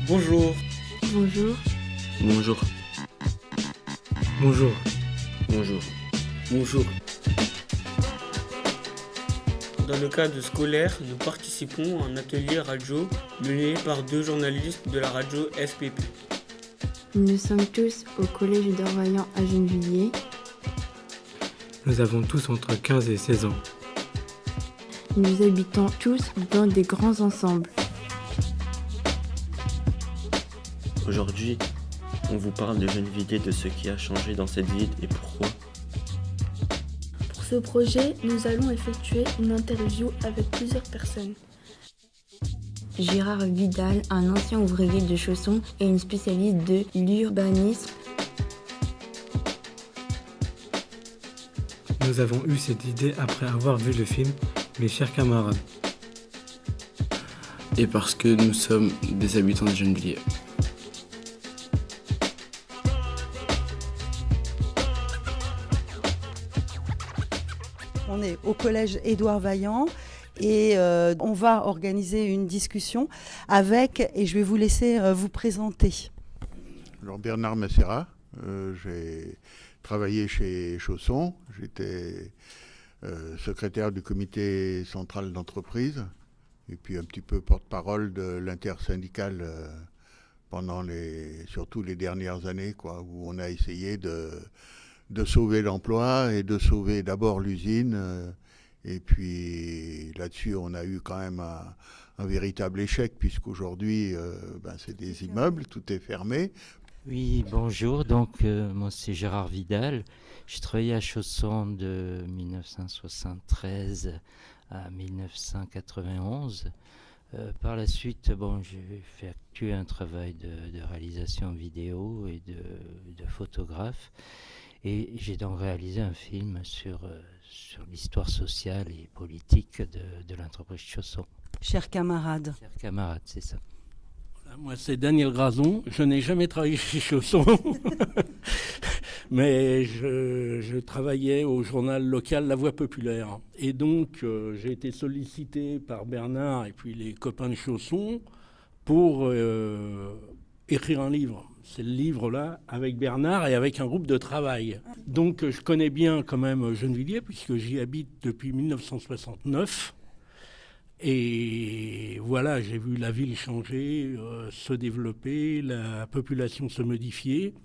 Bonjour. Bonjour. Bonjour. Bonjour. Bonjour. Bonjour. Dans le cadre scolaire, nous participons à un atelier radio mené par 2 journalistes de la radio SPP. Nous sommes tous au collège d'Orvaillant à Gennevilliers. Nous avons tous entre 15 et 16 ans. Nous habitons tous dans des grands ensembles. Aujourd'hui, on vous parle de Gennevilliers, de ce qui a changé dans cette ville et pourquoi. Pour ce projet, nous allons effectuer une interview avec plusieurs personnes. Gérard Vidal, un ancien ouvrier de chaussons et une spécialiste de l'urbanisme. Nous avons eu cette idée après avoir vu le film Mes chers camarades. Et parce que nous sommes des habitants de Gennevilliers. On est au collège Édouard Vaillant et on va organiser une discussion avec, et je vais vous laisser vous présenter. Alors Bernard Macera, j'ai travaillé chez Chausson, j'étais secrétaire du comité central d'entreprise et puis un petit peu porte-parole de l'intersyndicale pendant surtout les dernières années, quoi, où on a essayé de sauver l'emploi et de sauver d'abord l'usine. Et puis là-dessus, on a eu quand même un véritable échec, puisqu'aujourd'hui, c'est des immeubles, tout est fermé. Oui, bonjour. Donc, moi, c'est Gérard Vidal. J'ai travaillé à Chausson de 1973 à 1991. Par la suite, j'ai effectué un travail de réalisation vidéo et de photographe. Et j'ai donc réalisé un film sur l'histoire sociale et politique de l'entreprise Chausson. Chers camarades. Chers camarades, c'est ça. Moi, c'est Daniel Grazon. Je n'ai jamais travaillé chez Chausson, mais je travaillais au journal local La Voix populaire. Et donc, j'ai été sollicité par Bernard et puis les copains de Chausson pour écrire un livre. C'est le livre-là, avec Bernard et avec un groupe de travail. Donc, je connais bien quand même Gennevilliers, puisque j'y habite depuis 1969. Et voilà, j'ai vu la ville changer, se développer, la population se modifier.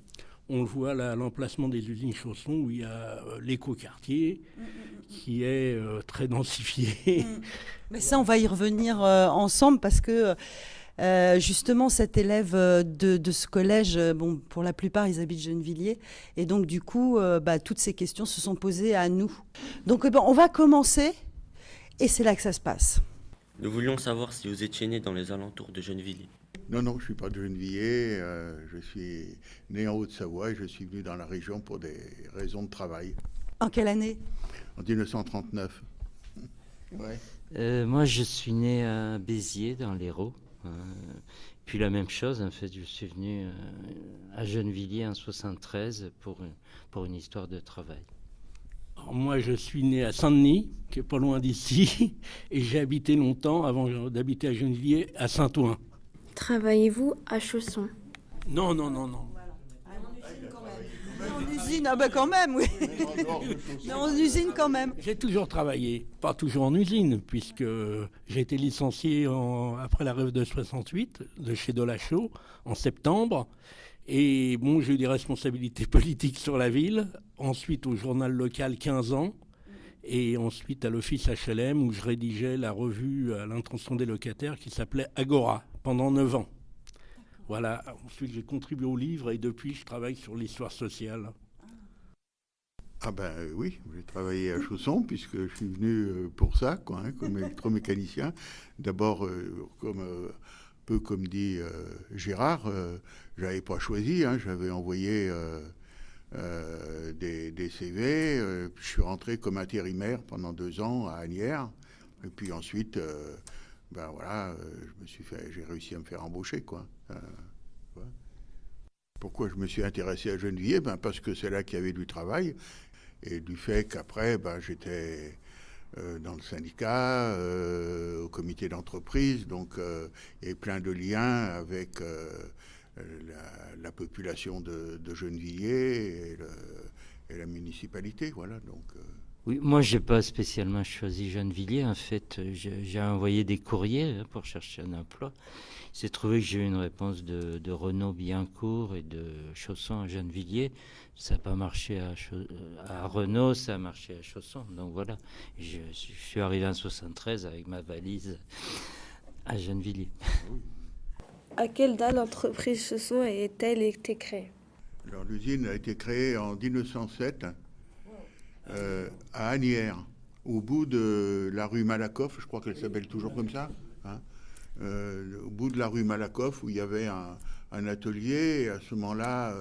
On le voit là, à l'emplacement des usines Chausson, où il y a l'écoquartier qui est très densifié. Mais ça, on va y revenir ensemble parce que justement, cet élève de ce collège, pour la plupart, ils habitent Gennevilliers. Et donc, du coup, toutes ces questions se sont posées à nous. Donc, on va commencer et c'est là que ça se passe. Nous voulions savoir si vous étiez né dans les alentours de Gennevilliers. Non, je ne suis pas de Gennevilliers. Je suis né en Haute-Savoie et je suis venu dans la région pour des raisons de travail. En quelle année ? En 1939. Ouais. Moi, je suis né à Béziers, dans l'Hérault. Puis la même chose, en fait, je suis venu à Gennevilliers en 1973 pour une histoire de travail. Alors moi, je suis né à Saint-Denis, qui est pas loin d'ici, et j'ai habité longtemps, avant d'habiter à Gennevilliers, à Saint-Ouen. Travaillez-vous à Chausson ? Non. En usine, quand même, oui. Mais en usine quand même. J'ai toujours travaillé, pas toujours en usine, puisque j'ai été licencié après la grève de 68, de chez Delachaux, en septembre. Et j'ai eu des responsabilités politiques sur la ville, ensuite au journal local 15 ans, et ensuite à l'office HLM où je rédigeais la revue à l'intention des locataires qui s'appelait Agora, pendant 9 ans. Voilà, ensuite j'ai contribué au livre et depuis je travaille sur l'histoire sociale. Oui, j'ai travaillé à Chausson puisque je suis venu pour ça, comme électromécanicien. D'abord, comme dit Gérard, j'avais pas choisi, j'avais envoyé des CV. Je suis rentré comme intérimaire pendant 2 ans à Asnières. Et puis ensuite, j'ai réussi à me faire embaucher, quoi. Pourquoi je me suis intéressé à Gennevilliers ? Parce que c'est là qu'il y avait du travail et du fait qu'après, j'étais dans le syndicat, au comité d'entreprise. Donc, il y a plein de liens avec la population de Gennevilliers et la municipalité. Voilà, donc, Oui, moi, j'ai pas spécialement choisi Gennevilliers. En fait, j'ai envoyé des courriers pour chercher un emploi. Il s'est trouvé que j'ai eu une réponse de Renaud Biencourt et de Chausson à Gennevilliers. Ça n'a pas marché à Renaud, ça a marché à Chausson. Donc voilà, je suis arrivé en 73 avec ma valise à Gennevilliers. À quelle date l'entreprise Chausson a-t-elle été créée? Alors, l'usine a été créée en 1907 à Asnières, au bout de la rue Malakoff, je crois qu'elle s'appelle toujours comme ça, hein, au bout de la rue Malakoff, où il y avait un atelier. Et à ce moment-là,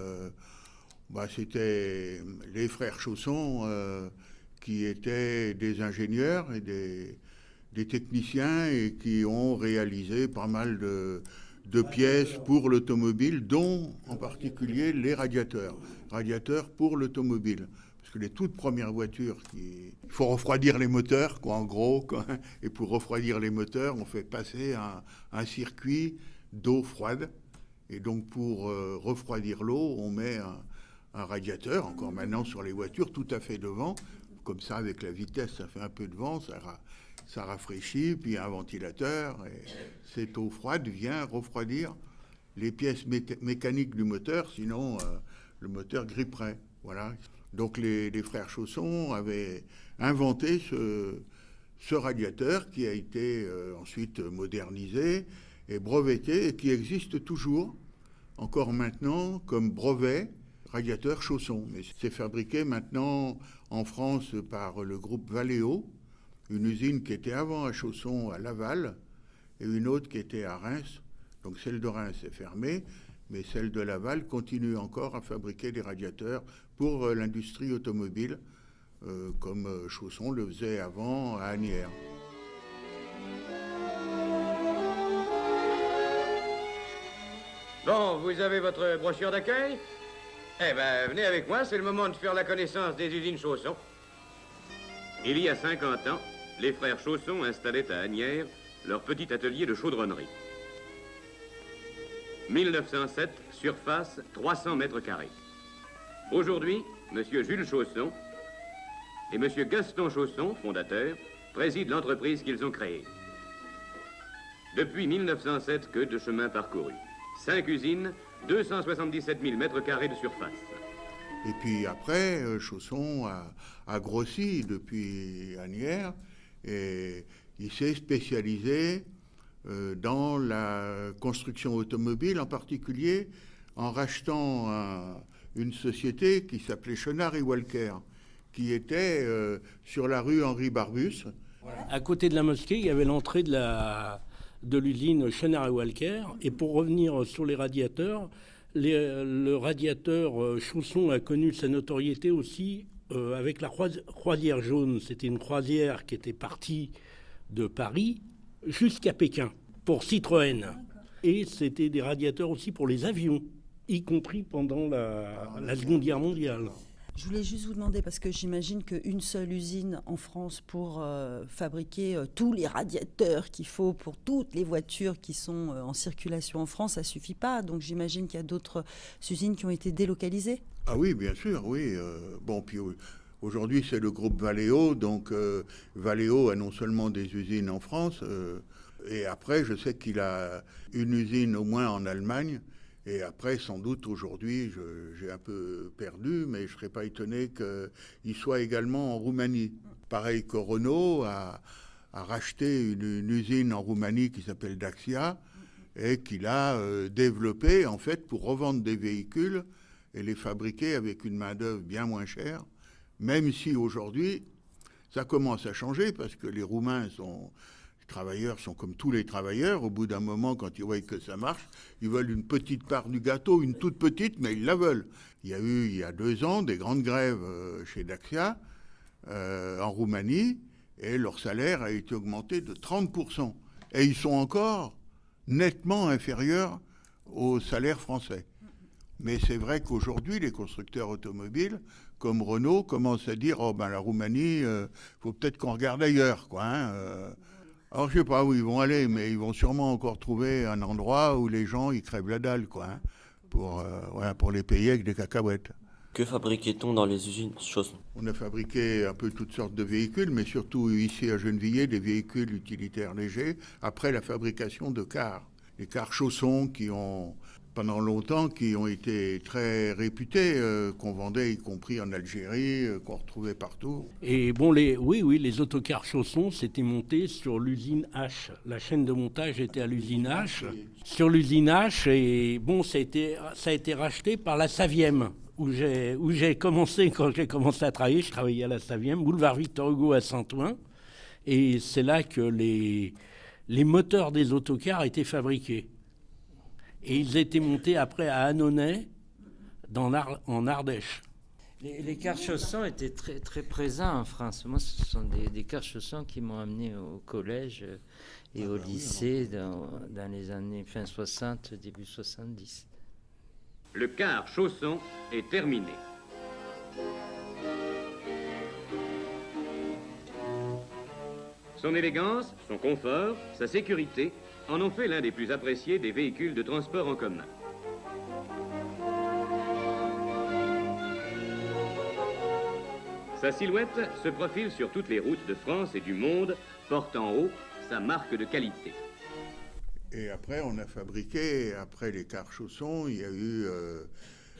c'était les frères Chausson qui étaient des ingénieurs et des techniciens et qui ont réalisé pas mal de pièces pour l'automobile, dont en particulier les radiateurs pour l'automobile. Parce que les toutes premières voitures, il faut refroidir les moteurs, quoi, en gros, quoi. Et pour refroidir les moteurs, on fait passer un circuit d'eau froide. Et donc pour refroidir l'eau, on met un radiateur, encore maintenant sur les voitures, tout à fait devant. Comme ça, avec la vitesse, ça fait un peu de vent, ça rafraîchit, puis un ventilateur. Et cette eau froide vient refroidir les pièces mécaniques du moteur, sinon le moteur gripperait. Voilà. Donc les frères Chausson avaient inventé ce radiateur qui a été ensuite modernisé et breveté et qui existe toujours, encore maintenant, comme brevet radiateur Chausson. Mais c'est fabriqué maintenant en France par le groupe Valeo, une usine qui était avant à Chausson à Laval et une autre qui était à Reims. Donc celle de Reims est fermée, mais celle de Laval continue encore à fabriquer des radiateurs pour l'industrie automobile, comme Chausson le faisait avant à Asnières. Bon, vous avez votre brochure d'accueil? Eh ben, venez avec moi, c'est le moment de faire la connaissance des usines Chausson. Il y a 50 ans, les frères Chausson installaient à Asnières leur petit atelier de chaudronnerie. 1907, surface 300 mètres carrés. Aujourd'hui, M. Jules Chausson et M. Gaston Chausson, fondateurs, président l'entreprise qu'ils ont créée. Depuis 1907, que de chemin parcouru. 5 usines, 277 000 mètres carrés de surface. Et puis après, Chausson a grossi depuis Asnières et il s'est spécialisé dans la construction automobile, en particulier en rachetant une société qui s'appelait Chenard et Walker, qui était sur la rue Henri Barbus. À côté de la mosquée, il y avait l'entrée de l'usine Chenard et Walker. Et pour revenir sur les radiateurs, le radiateur Chausson a connu sa notoriété aussi avec la croisière jaune. C'était une croisière qui était partie de Paris jusqu'à Pékin pour Citroën. Et c'était des radiateurs aussi pour les avions, y compris pendant la Seconde Guerre mondiale. Je voulais juste vous demander, parce que j'imagine qu'une seule usine en France pour fabriquer tous les radiateurs qu'il faut pour toutes les voitures qui sont en circulation en France, ça ne suffit pas. Donc j'imagine qu'il y a d'autres usines qui ont été délocalisées. Ah oui, bien sûr, oui. Puis aujourd'hui, c'est le groupe Valeo. Donc Valeo a non seulement des usines en France, et après, je sais qu'il a une usine au moins en Allemagne. Et après, sans doute, aujourd'hui, j'ai un peu perdu, mais je ne serais pas étonné qu'il soit également en Roumanie. Pareil que Renault a racheté une usine en Roumanie qui s'appelle Dacia et qu'il a développée, en fait, pour revendre des véhicules et les fabriquer avec une main-d'œuvre bien moins chère, même si aujourd'hui, ça commence à changer parce que les Roumains les travailleurs sont comme tous les travailleurs. Au bout d'un moment, quand ils voient que ça marche, ils veulent une petite part du gâteau, une toute petite, mais ils la veulent. Il y a eu, il y a 2 ans, des grandes grèves chez Dacia en Roumanie, et leur salaire a été augmenté de 30%. Et ils sont encore nettement inférieurs au salaire français. Mais c'est vrai qu'aujourd'hui, les constructeurs automobiles, comme Renault, commencent à dire « Oh ben la Roumanie, faut peut-être qu'on regarde ailleurs, quoi. Alors je sais pas où ils vont aller, mais ils vont sûrement encore trouver un endroit où les gens ils crèvent la dalle, quoi, pour les payer avec des cacahuètes. Que fabriquait-on dans les usines Chausson? On a fabriqué un peu toutes sortes de véhicules, mais surtout ici à Gennevilliers, des véhicules utilitaires légers, après la fabrication de cars. Les cars Chausson qui ont, pendant longtemps, qui ont été très réputés, qu'on vendait y compris en Algérie, qu'on retrouvait partout. Et bon, les autocars Chausson, c'était monté sur l'usine H. La chaîne de montage était à l'usine H. Sur l'usine H, et bon, ça a été racheté par la Savième. Où j'ai commencé, quand j'ai commencé à travailler, je travaillais à la Savième, boulevard Victor Hugo à Saint-Ouen. Et c'est là que les moteurs des autocars étaient fabriqués. Et ils étaient montés après à Annonay, en Ardèche. Les cars Chausson étaient très, très présents en France. Moi, ce sont des cars Chausson qui m'ont amené au collège et au lycée dans les années fin 60, début 70. Le car Chausson est terminé. Son élégance, son confort, sa sécurité en ont fait l'un des plus appréciés des véhicules de transport en commun. Sa silhouette se profile sur toutes les routes de France et du monde, porte en haut sa marque de qualité. Et après, on a fabriqué, après les cars Chausson, il y a eu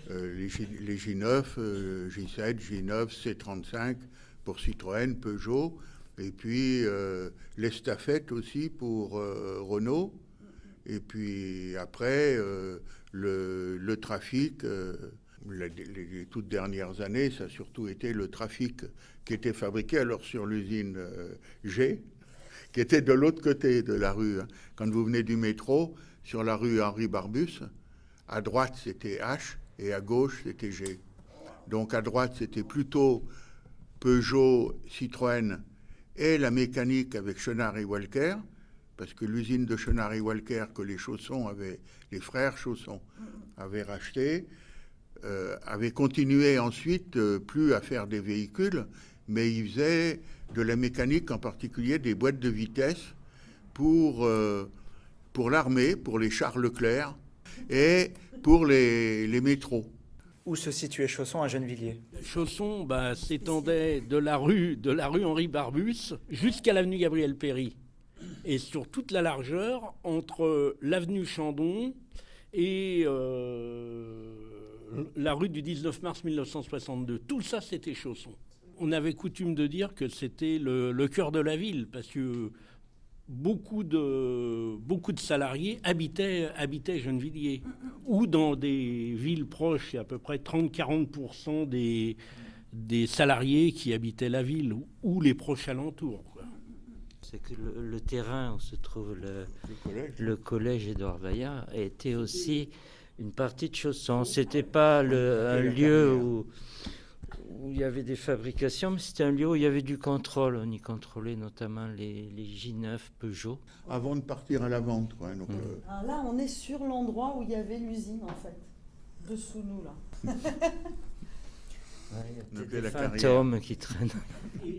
les J9, J7, J9, C35 pour Citroën, Peugeot, et puis l'Estafette aussi pour Renault. Et puis après, le Trafic, les toutes dernières années, ça a surtout été le Trafic qui était fabriqué alors sur l'usine G, qui était de l'autre côté de la rue. Quand vous venez du métro, sur la rue Henri Barbus, à droite c'était H et à gauche c'était G. Donc à droite c'était plutôt Peugeot, Citroën et la mécanique avec Chenard et Walker, parce que l'usine de Chenard et Walker que les Chausson avaient, les frères Chausson avaient racheté, avait continué ensuite plus à faire des véhicules, mais ils faisaient de la mécanique, en particulier des boîtes de vitesse pour l'armée, pour les chars Leclerc et pour les métros. Où se situait Chausson à Gennevilliers? Chausson s'étendait de la rue Henri Barbus jusqu'à l'avenue Gabriel Péri. Et sur toute la largeur, entre l'avenue Chandon et la rue du 19 mars 1962. Tout ça, c'était Chausson. On avait coutume de dire que c'était le cœur de la ville, parce que beaucoup de salariés habitaient Gennevilliers. Ou dans des villes proches, il y a à peu près 30-40% des salariés qui habitaient la ville, ou les proches alentours, quoi. C'est que le terrain où se trouve le collège Édouard Vaillant était aussi une partie de Chausson. C'était pas un lieu où il y avait des fabrications, mais c'était un lieu où il y avait du contrôle. On y contrôlait notamment les J9 Peugeot. Avant de partir à la vente, quoi. Donc, Alors là, on est sur l'endroit où il y avait l'usine, en fait. Dessous nous, là. Il y a des fantômes qui traînent.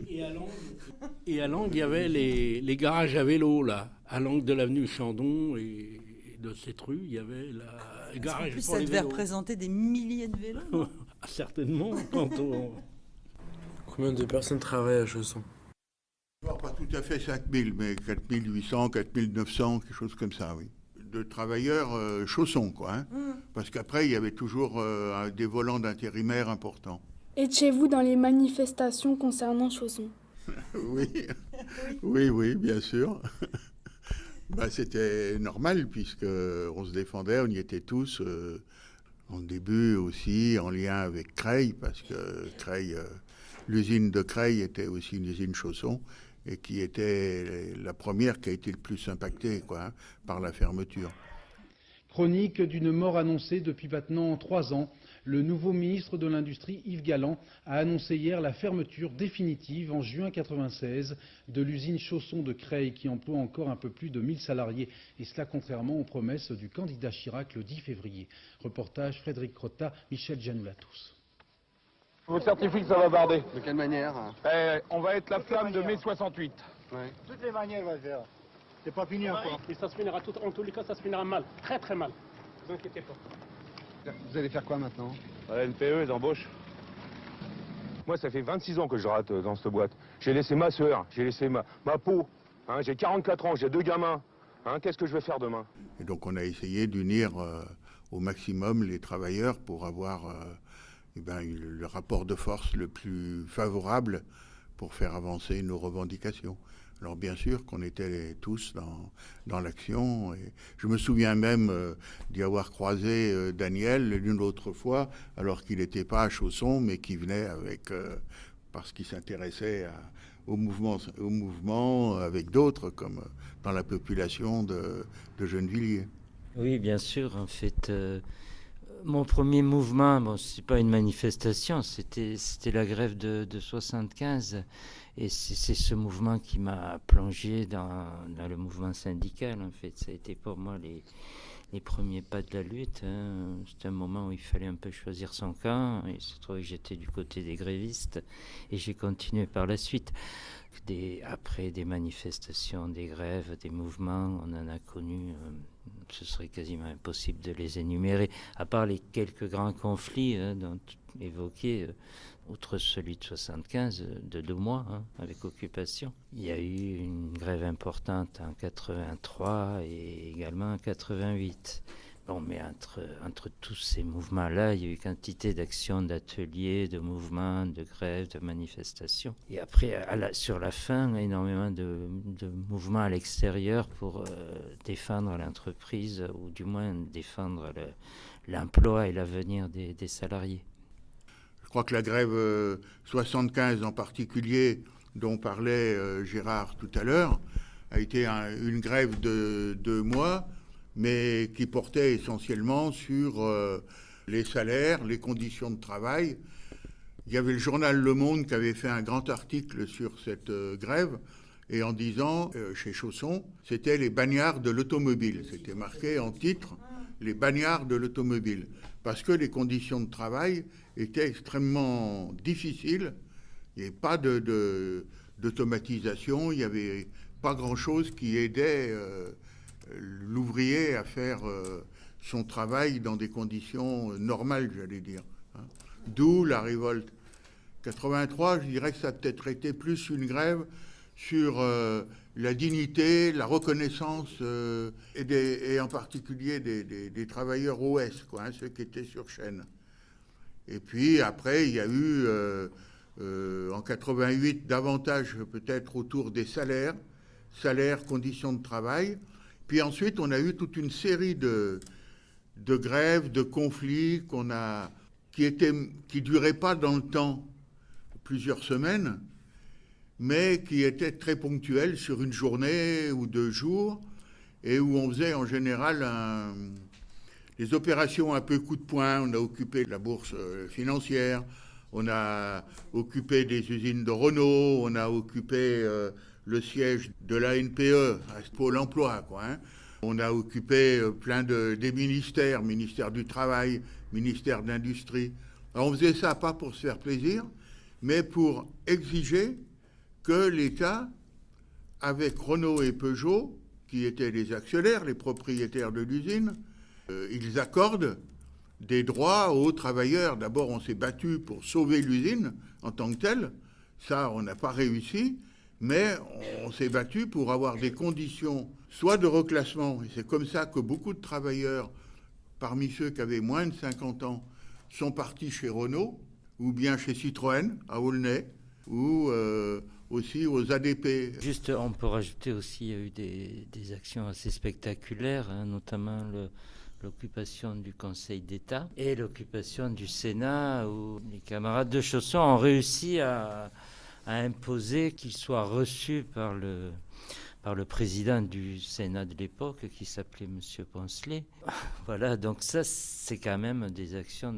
Et à l'angle, il y avait les garages à vélo, là. À l'angle de l'avenue Chandon et de cette rue, il y avait le garage pour les vélos. Ça devait représenter des milliers de vélos. Certainement. Combien de personnes travaillent à Chausson? Pas tout à fait 5000, mais 4800, 4900, quelque chose comme ça, oui. De travailleurs Chausson, quoi. Hein. Parce qu'après, il y avait toujours des volants d'intérimaires importants. Étiez-vous dans les manifestations concernant Chausson? Oui, bien sûr. C'était normal, puisqu'on se défendait, on y était tous. En début aussi, en lien avec Creil, parce que Creil, l'usine de Creil était aussi une usine Chausson, et qui était la première qui a été le plus impactée, par la fermeture. Chronique d'une mort annoncée depuis maintenant 3 ans. Le nouveau ministre de l'Industrie, Yves Galland, a annoncé hier la fermeture définitive en juin 1996 de l'usine Chausson de Creil qui emploie encore un peu plus de 1000 salariés. Et cela contrairement aux promesses du candidat Chirac le 10 février. Reportage Frédéric Crotta, Michel Janoulatos. Je vous certifie que ça va barder. De quelle manière? On va être la flamme de mai 68. Ouais. Toutes les manières, on va le faire. C'est pas fini encore. Et ça se finira en tous les cas, ça se finira mal. Très très mal. Ne vous inquiétez pas. Vous allez faire quoi maintenant? La NPE, ils embauchent. Moi, ça fait 26 ans que je rate dans cette boîte. J'ai laissé ma soeur, j'ai laissé ma peau. Hein, j'ai 44 ans, j'ai 2 gamins. Hein, qu'est-ce que je vais faire demain? Et donc on a essayé d'unir au maximum les travailleurs pour avoir le rapport de force le plus favorable pour faire avancer nos revendications. Alors bien sûr qu'on était tous dans l'action. Et je me souviens même d'y avoir croisé Daniel l'une autre fois, alors qu'il n'était pas à Chausson, mais qui venait parce qu'il s'intéressait au mouvement avec d'autres, comme dans la population de Gennevilliers. Oui, bien sûr. En fait, mon premier mouvement, c'est pas une manifestation, c'était la grève de 75. Et c'est ce mouvement qui m'a plongé dans le mouvement syndical, en fait. Ça a été pour moi les premiers pas de la lutte. Hein. C'était un moment où il fallait un peu choisir son camp. Il se trouvait que j'étais du côté des grévistes. Et j'ai continué par la suite. Après des manifestations, des grèves, des mouvements, on en a connu... ce serait quasiment impossible de les énumérer. À part les quelques grands conflits dont évoqués... outre celui de 75, de 2 mois, avec occupation. Il y a eu une grève importante en 83 et également en 88. Bon, mais entre tous ces mouvements-là, il y a eu quantité d'actions, d'ateliers, de mouvements, de grèves, de manifestations. Et après, sur la fin, énormément de mouvements à l'extérieur pour défendre l'entreprise, ou du moins défendre l'emploi et l'avenir des salariés. Je crois que la grève 75 en particulier, dont parlait Gérard tout à l'heure, a été une grève de 2 mois, mais qui portait essentiellement sur les salaires, les conditions de travail. Il y avait le journal Le Monde qui avait fait un grand article sur cette grève, et en disant, chez Chausson, c'était les bagnards de l'automobile. C'était marqué en titre, les bagnards de l'automobile. Parce que les conditions de travail étaient extrêmement difficiles. Il n'y avait pas d'automatisation, il n'y avait pas grand-chose qui aidait l'ouvrier à faire son travail dans des conditions normales, j'allais dire. D'où la révolte. 83, je dirais que ça a peut-être été plus une grève sur la dignité, la reconnaissance et en particulier des travailleurs OS, ceux qui étaient sur chaîne. Et puis après, il y a eu en 88 davantage peut-être autour des salaires, conditions de travail. Puis ensuite, on a eu toute une série de grèves, de conflits qui duraient pas dans le temps, plusieurs semaines, mais qui étaient très ponctuels sur une journée ou 2 jours, et où on faisait en général des opérations un peu coup de poing. On a occupé la bourse financière, on a occupé des usines de Renault, on a occupé le siège de la NPE, à Pôle emploi, On a occupé plein des ministères, ministère du Travail, ministère de l'Industrie. Alors on faisait ça pas pour se faire plaisir, mais pour exiger que l'État, avec Renault et Peugeot, qui étaient les actionnaires, les propriétaires de l'usine, ils accordent des droits aux travailleurs. D'abord, on s'est battu pour sauver l'usine en tant que telle. Ça, on n'a pas réussi. Mais on s'est battu pour avoir des conditions, soit de reclassement, et c'est comme ça que beaucoup de travailleurs, parmi ceux qui avaient moins de 50 ans, sont partis chez Renault, ou bien chez Citroën, à Aulnay, ou aussi aux ADP. Juste, on peut rajouter aussi, il y a eu des actions assez spectaculaires, notamment l'occupation du Conseil d'État et l'occupation du Sénat, où les camarades de Chausson ont réussi à imposer qu'il soit reçu par par le président du Sénat de l'époque qui s'appelait Monsieur Poncelet. Voilà, donc ça c'est quand même des actions.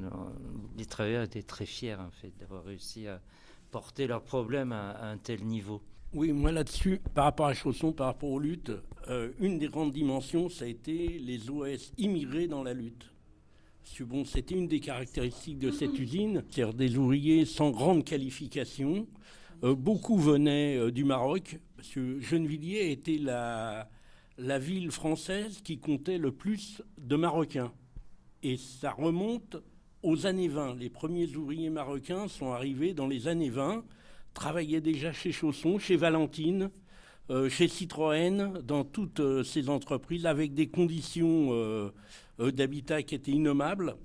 Les travailleurs étaient très fiers en fait d'avoir réussi à porter leurs problèmes à un tel niveau. Oui, moi là-dessus, par rapport à Chausson, par rapport aux luttes, une des grandes dimensions, ça a été les OS immigrés dans la lutte. Parce que bon, c'était une des caractéristiques de cette usine, c'est-à-dire des ouvriers sans grande qualification. Beaucoup venaient du Maroc, parce que Gennevilliers était la ville française qui comptait le plus de Marocains. Et ça remonte aux années 20. Les premiers ouvriers marocains sont arrivés dans les années 20, travaillaient déjà chez Chausson, chez Valentine, chez Citroën, dans toutes ces entreprises, avec des conditions d'habitat qui étaient innommables,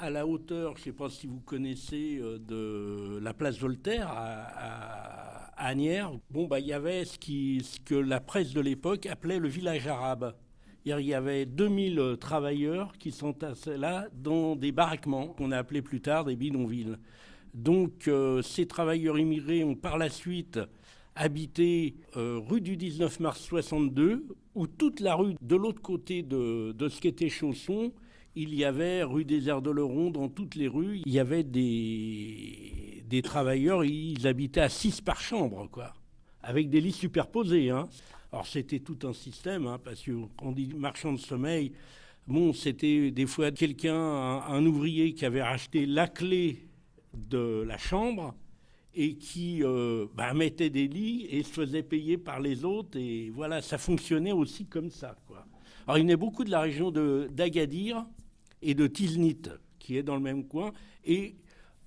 à la hauteur, je ne sais pas si vous connaissez, de la place Voltaire à Asnières. Bon, il y avait ce que la presse de l'époque appelait le village arabe. Il y avait 2000 travailleurs qui s'entassaient là dans des baraquements qu'on a appelés plus tard des bidonvilles. Donc ces travailleurs immigrés ont par la suite habité rue du 19 mars 62, où toute la rue de l'autre côté de ce qu'était Chausson, il y avait rue des Aires de Leron, dans toutes les rues, il y avait des travailleurs, ils habitaient à 6 par chambre, quoi, avec des lits superposés, hein. Alors c'était tout un système, hein, parce que quand on dit marchand de sommeil, bon, c'était des fois quelqu'un, un ouvrier qui avait racheté la clé de la chambre et qui mettait des lits et se faisait payer par les autres. Et voilà, ça fonctionnait aussi comme ça, quoi. Alors il y en a beaucoup de la région d'Agadir et de Tiznit, qui est dans le même coin, et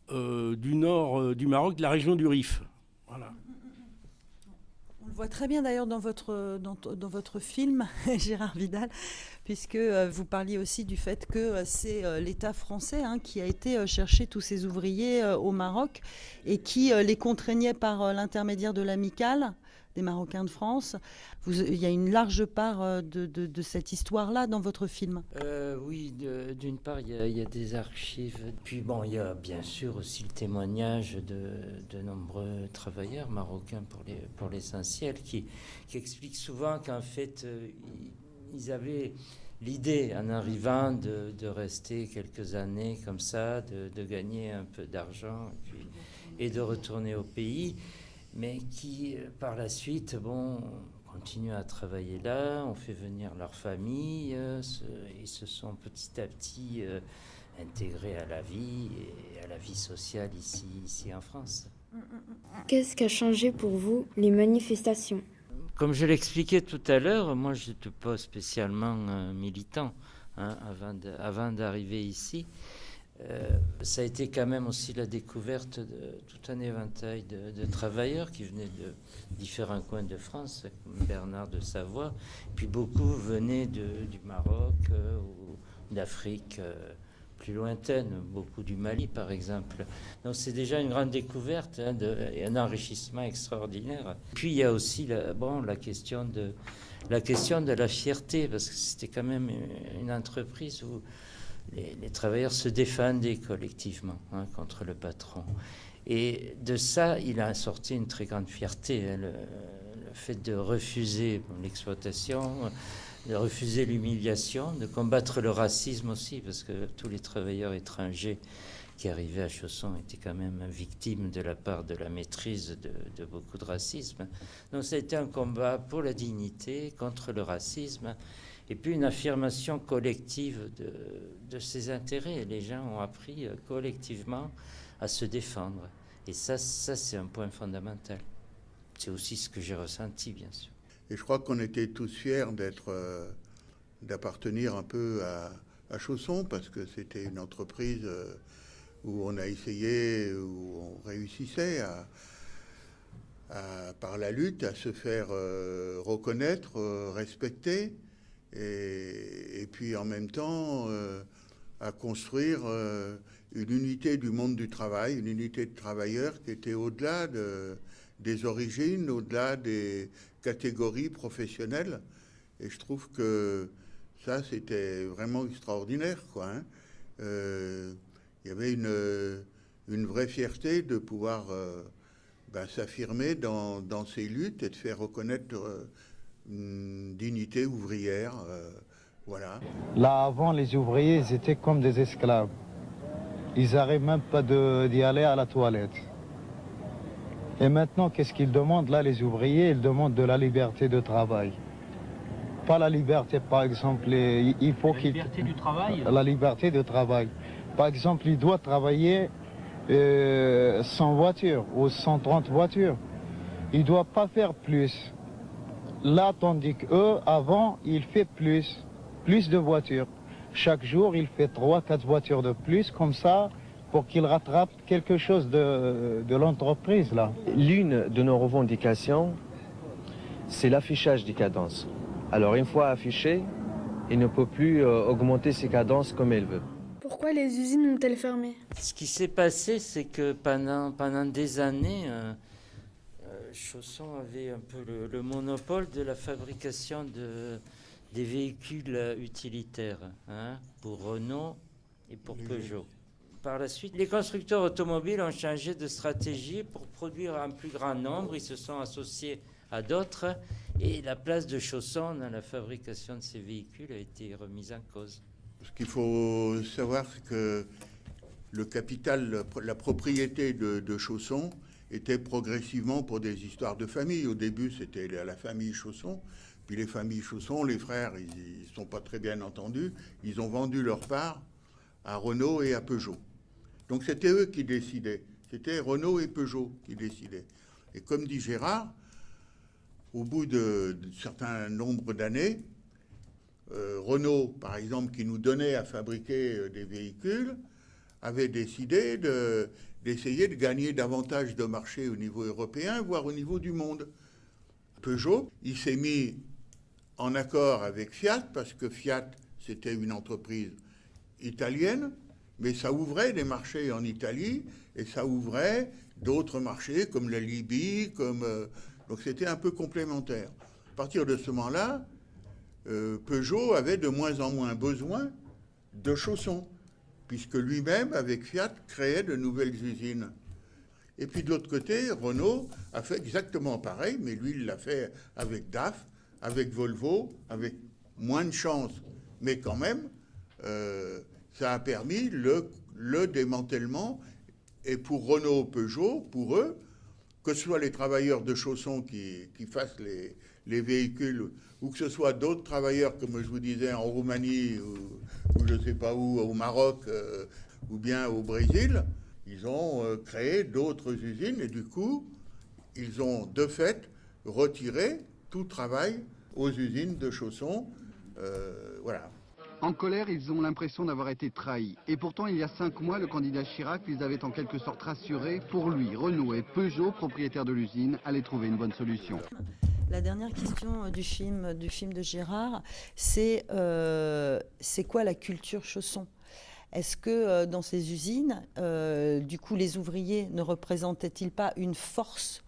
du nord du Maroc, de la région du Rif. Voilà. On le voit très bien d'ailleurs dans votre film, Gérard Vidal, puisque vous parliez aussi du fait que c'est l'État français qui a été chercher tous ces ouvriers au Maroc et qui les contraignait par l'intermédiaire de l'amicale des Marocains de France. Il y a une large part de cette histoire-là dans votre film. Oui, d'une part, il y a des archives. Puis bon, il y a bien sûr aussi le témoignage de nombreux travailleurs marocains pour l'essentiel, qui expliquent souvent qu'en fait, ils avaient l'idée, en arrivant, de rester quelques années comme ça, de gagner un peu d'argent et de retourner au pays, mais qui, par la suite, continuent à travailler là, on fait venir leur famille, ils se sont petit à petit intégrés à la vie et à la vie sociale ici en France. Qu'est-ce qui a changé pour vous les manifestations ? Comme je l'expliquais tout à l'heure, moi je n'étais pas spécialement militant avant d'arriver ici. Ça a été quand même aussi la découverte de tout un éventail de travailleurs qui venaient de différents coins de France, comme Bernard de Savoie, puis beaucoup venaient du Maroc ou d'Afrique plus lointaine, beaucoup du Mali par exemple. Donc c'est déjà une grande découverte et un enrichissement extraordinaire. Puis il y a aussi la question de la fierté, parce que c'était quand même une entreprise où les travailleurs se défendaient collectivement contre le patron. Et de ça, il a sorti une très grande fierté, le fait de refuser l'exploitation, de refuser l'humiliation, de combattre le racisme aussi, parce que tous les travailleurs étrangers qui arrivaient à Chausson étaient quand même victimes de la part de la maîtrise de beaucoup de racisme. Donc ça a été un combat pour la dignité, contre le racisme, et puis une affirmation collective de ses intérêts. Les gens ont appris collectivement à se défendre. Et ça c'est un point fondamental. C'est aussi ce que j'ai ressenti, bien sûr. Et je crois qu'on était tous fiers d'appartenir un peu à Chausson, parce que c'était une entreprise où on a essayé, où on réussissait par la lutte à se faire reconnaître, respecter. Et puis en même temps à construire une unité du monde du travail, une unité de travailleurs qui était au-delà des origines, au-delà des catégories professionnelles. Et je trouve que ça, c'était vraiment extraordinaire, quoi. Il y avait une vraie fierté de pouvoir s'affirmer dans ces luttes et de faire reconnaître une dignité ouvrière, voilà. Là, avant, les ouvriers, ils étaient comme des esclaves. Ils n'arrivent même pas d'y aller à la toilette. Et maintenant, qu'est-ce qu'ils demandent là, les ouvriers? Ils demandent de la liberté de travail. Pas la liberté, par exemple, il faut qu'il... La liberté du travail? La liberté de travail. Par exemple, il doit travailler 100 voitures ou 130 voitures. Il ne doit pas faire plus. Là, tandis qu'eux, avant, il fait plus de voitures. Chaque jour, il fait 3-4 voitures de plus, comme ça, pour qu'il rattrape quelque chose de l'entreprise, là. L'une de nos revendications, c'est l'affichage des cadences. Alors, une fois affiché, il ne peut plus augmenter ses cadences comme il veut. Pourquoi les usines ont-elles fermé? Ce qui s'est passé, c'est que pendant des années, Chausson avait un peu le monopole de la fabrication des véhicules utilitaires, hein, pour Renault et pour Peugeot. Par la suite, les constructeurs automobiles ont changé de stratégie pour produire un plus grand nombre. Ils se sont associés à d'autres et la place de Chausson dans la fabrication de ces véhicules a été remise en cause. Ce qu'il faut savoir, c'est que le capital, la propriété de Chausson était progressivement pour des histoires de famille. Au début, c'était la famille Chausson. Puis les familles Chausson, les frères, ils ne sont pas très bien entendus. Ils ont vendu leur part à Renault et à Peugeot. Donc c'était eux qui décidaient. C'était Renault et Peugeot qui décidaient. Et comme dit Gérard, au bout de certain nombre d'années, Renault, par exemple, qui nous donnait à fabriquer des véhicules, avait décidé d'essayer de gagner davantage de marché au niveau européen, voire au niveau du monde. Peugeot, il s'est mis en accord avec Fiat, parce que Fiat, c'était une entreprise italienne, mais ça ouvrait des marchés en Italie, et ça ouvrait d'autres marchés, comme la Libye, donc c'était un peu complémentaire. À partir de ce moment-là, Peugeot avait de moins en moins besoin de Chausson, puisque lui-même, avec Fiat, créait de nouvelles usines. Et puis de l'autre côté, Renault a fait exactement pareil, mais lui, il l'a fait avec DAF, avec Volvo, avec moins de chance. Mais quand même, ça a permis le démantèlement. Et pour Renault, Peugeot, pour eux, que ce soit les travailleurs de Chausson qui fassent les véhicules, ou que ce soit d'autres travailleurs, comme je vous disais, en Roumanie, ou je ne sais pas où, au Maroc, ou bien au Brésil, ils ont créé d'autres usines, et du coup, ils ont de fait retiré tout travail aux usines de Chausson. Voilà. En colère, ils ont l'impression d'avoir été trahis. Et pourtant, il y a 5 mois, le candidat Chirac les avait en quelque sorte rassurés. Pour lui, Renault et Peugeot, propriétaires de l'usine, allaient trouver une bonne solution. La dernière question du film de Gérard, c'est quoi la culture Chausson? Est-ce que dans ces usines, du coup, les ouvriers ne représentaient-ils pas une force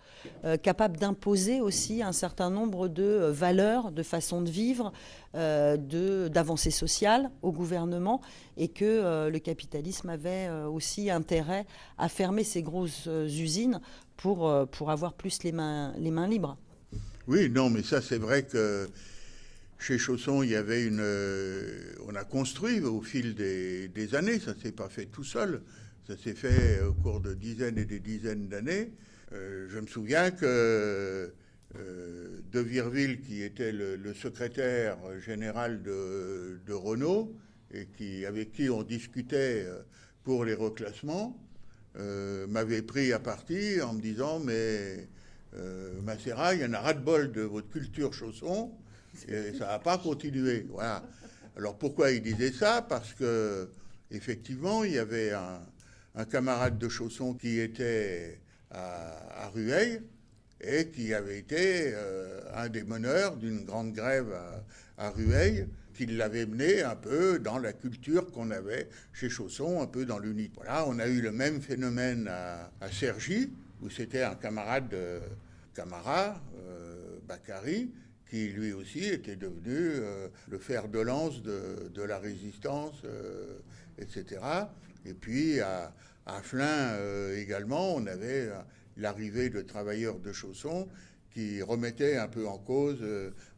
capable d'imposer aussi un certain nombre de valeurs, de façons de vivre, d'avancées sociales au gouvernement, et que le capitalisme avait aussi intérêt à fermer ces grosses usines pour avoir plus les mains libres? Oui, non, mais ça, c'est vrai que chez Chausson, il y avait on a construit au fil des années, ça ne s'est pas fait tout seul, ça s'est fait au cours de dizaines et des dizaines d'années. Je me souviens que De Virville, qui était le secrétaire général de Renault, et avec qui on discutait pour les reclassements, m'avait pris à partie en me disant « Mais Macera, il y en a ras-de-bol de votre culture Chausson, et ça ne va pas continuer. » Voilà. Alors pourquoi il disait ça? Parce que effectivement, il y avait un camarade de Chausson qui était à Rueil, et qui avait été un des meneurs d'une grande grève à Rueil, qui l'avait mené un peu dans la culture qu'on avait chez Chausson, un peu dans l'unité. Voilà, on a eu le même phénomène à Cergy, où c'était un camarade de Camara, Bakary, qui lui aussi était devenu le fer de lance de la résistance, etc. Et puis à Flins également, on avait l'arrivée de travailleurs de Chausson qui remettait un peu en cause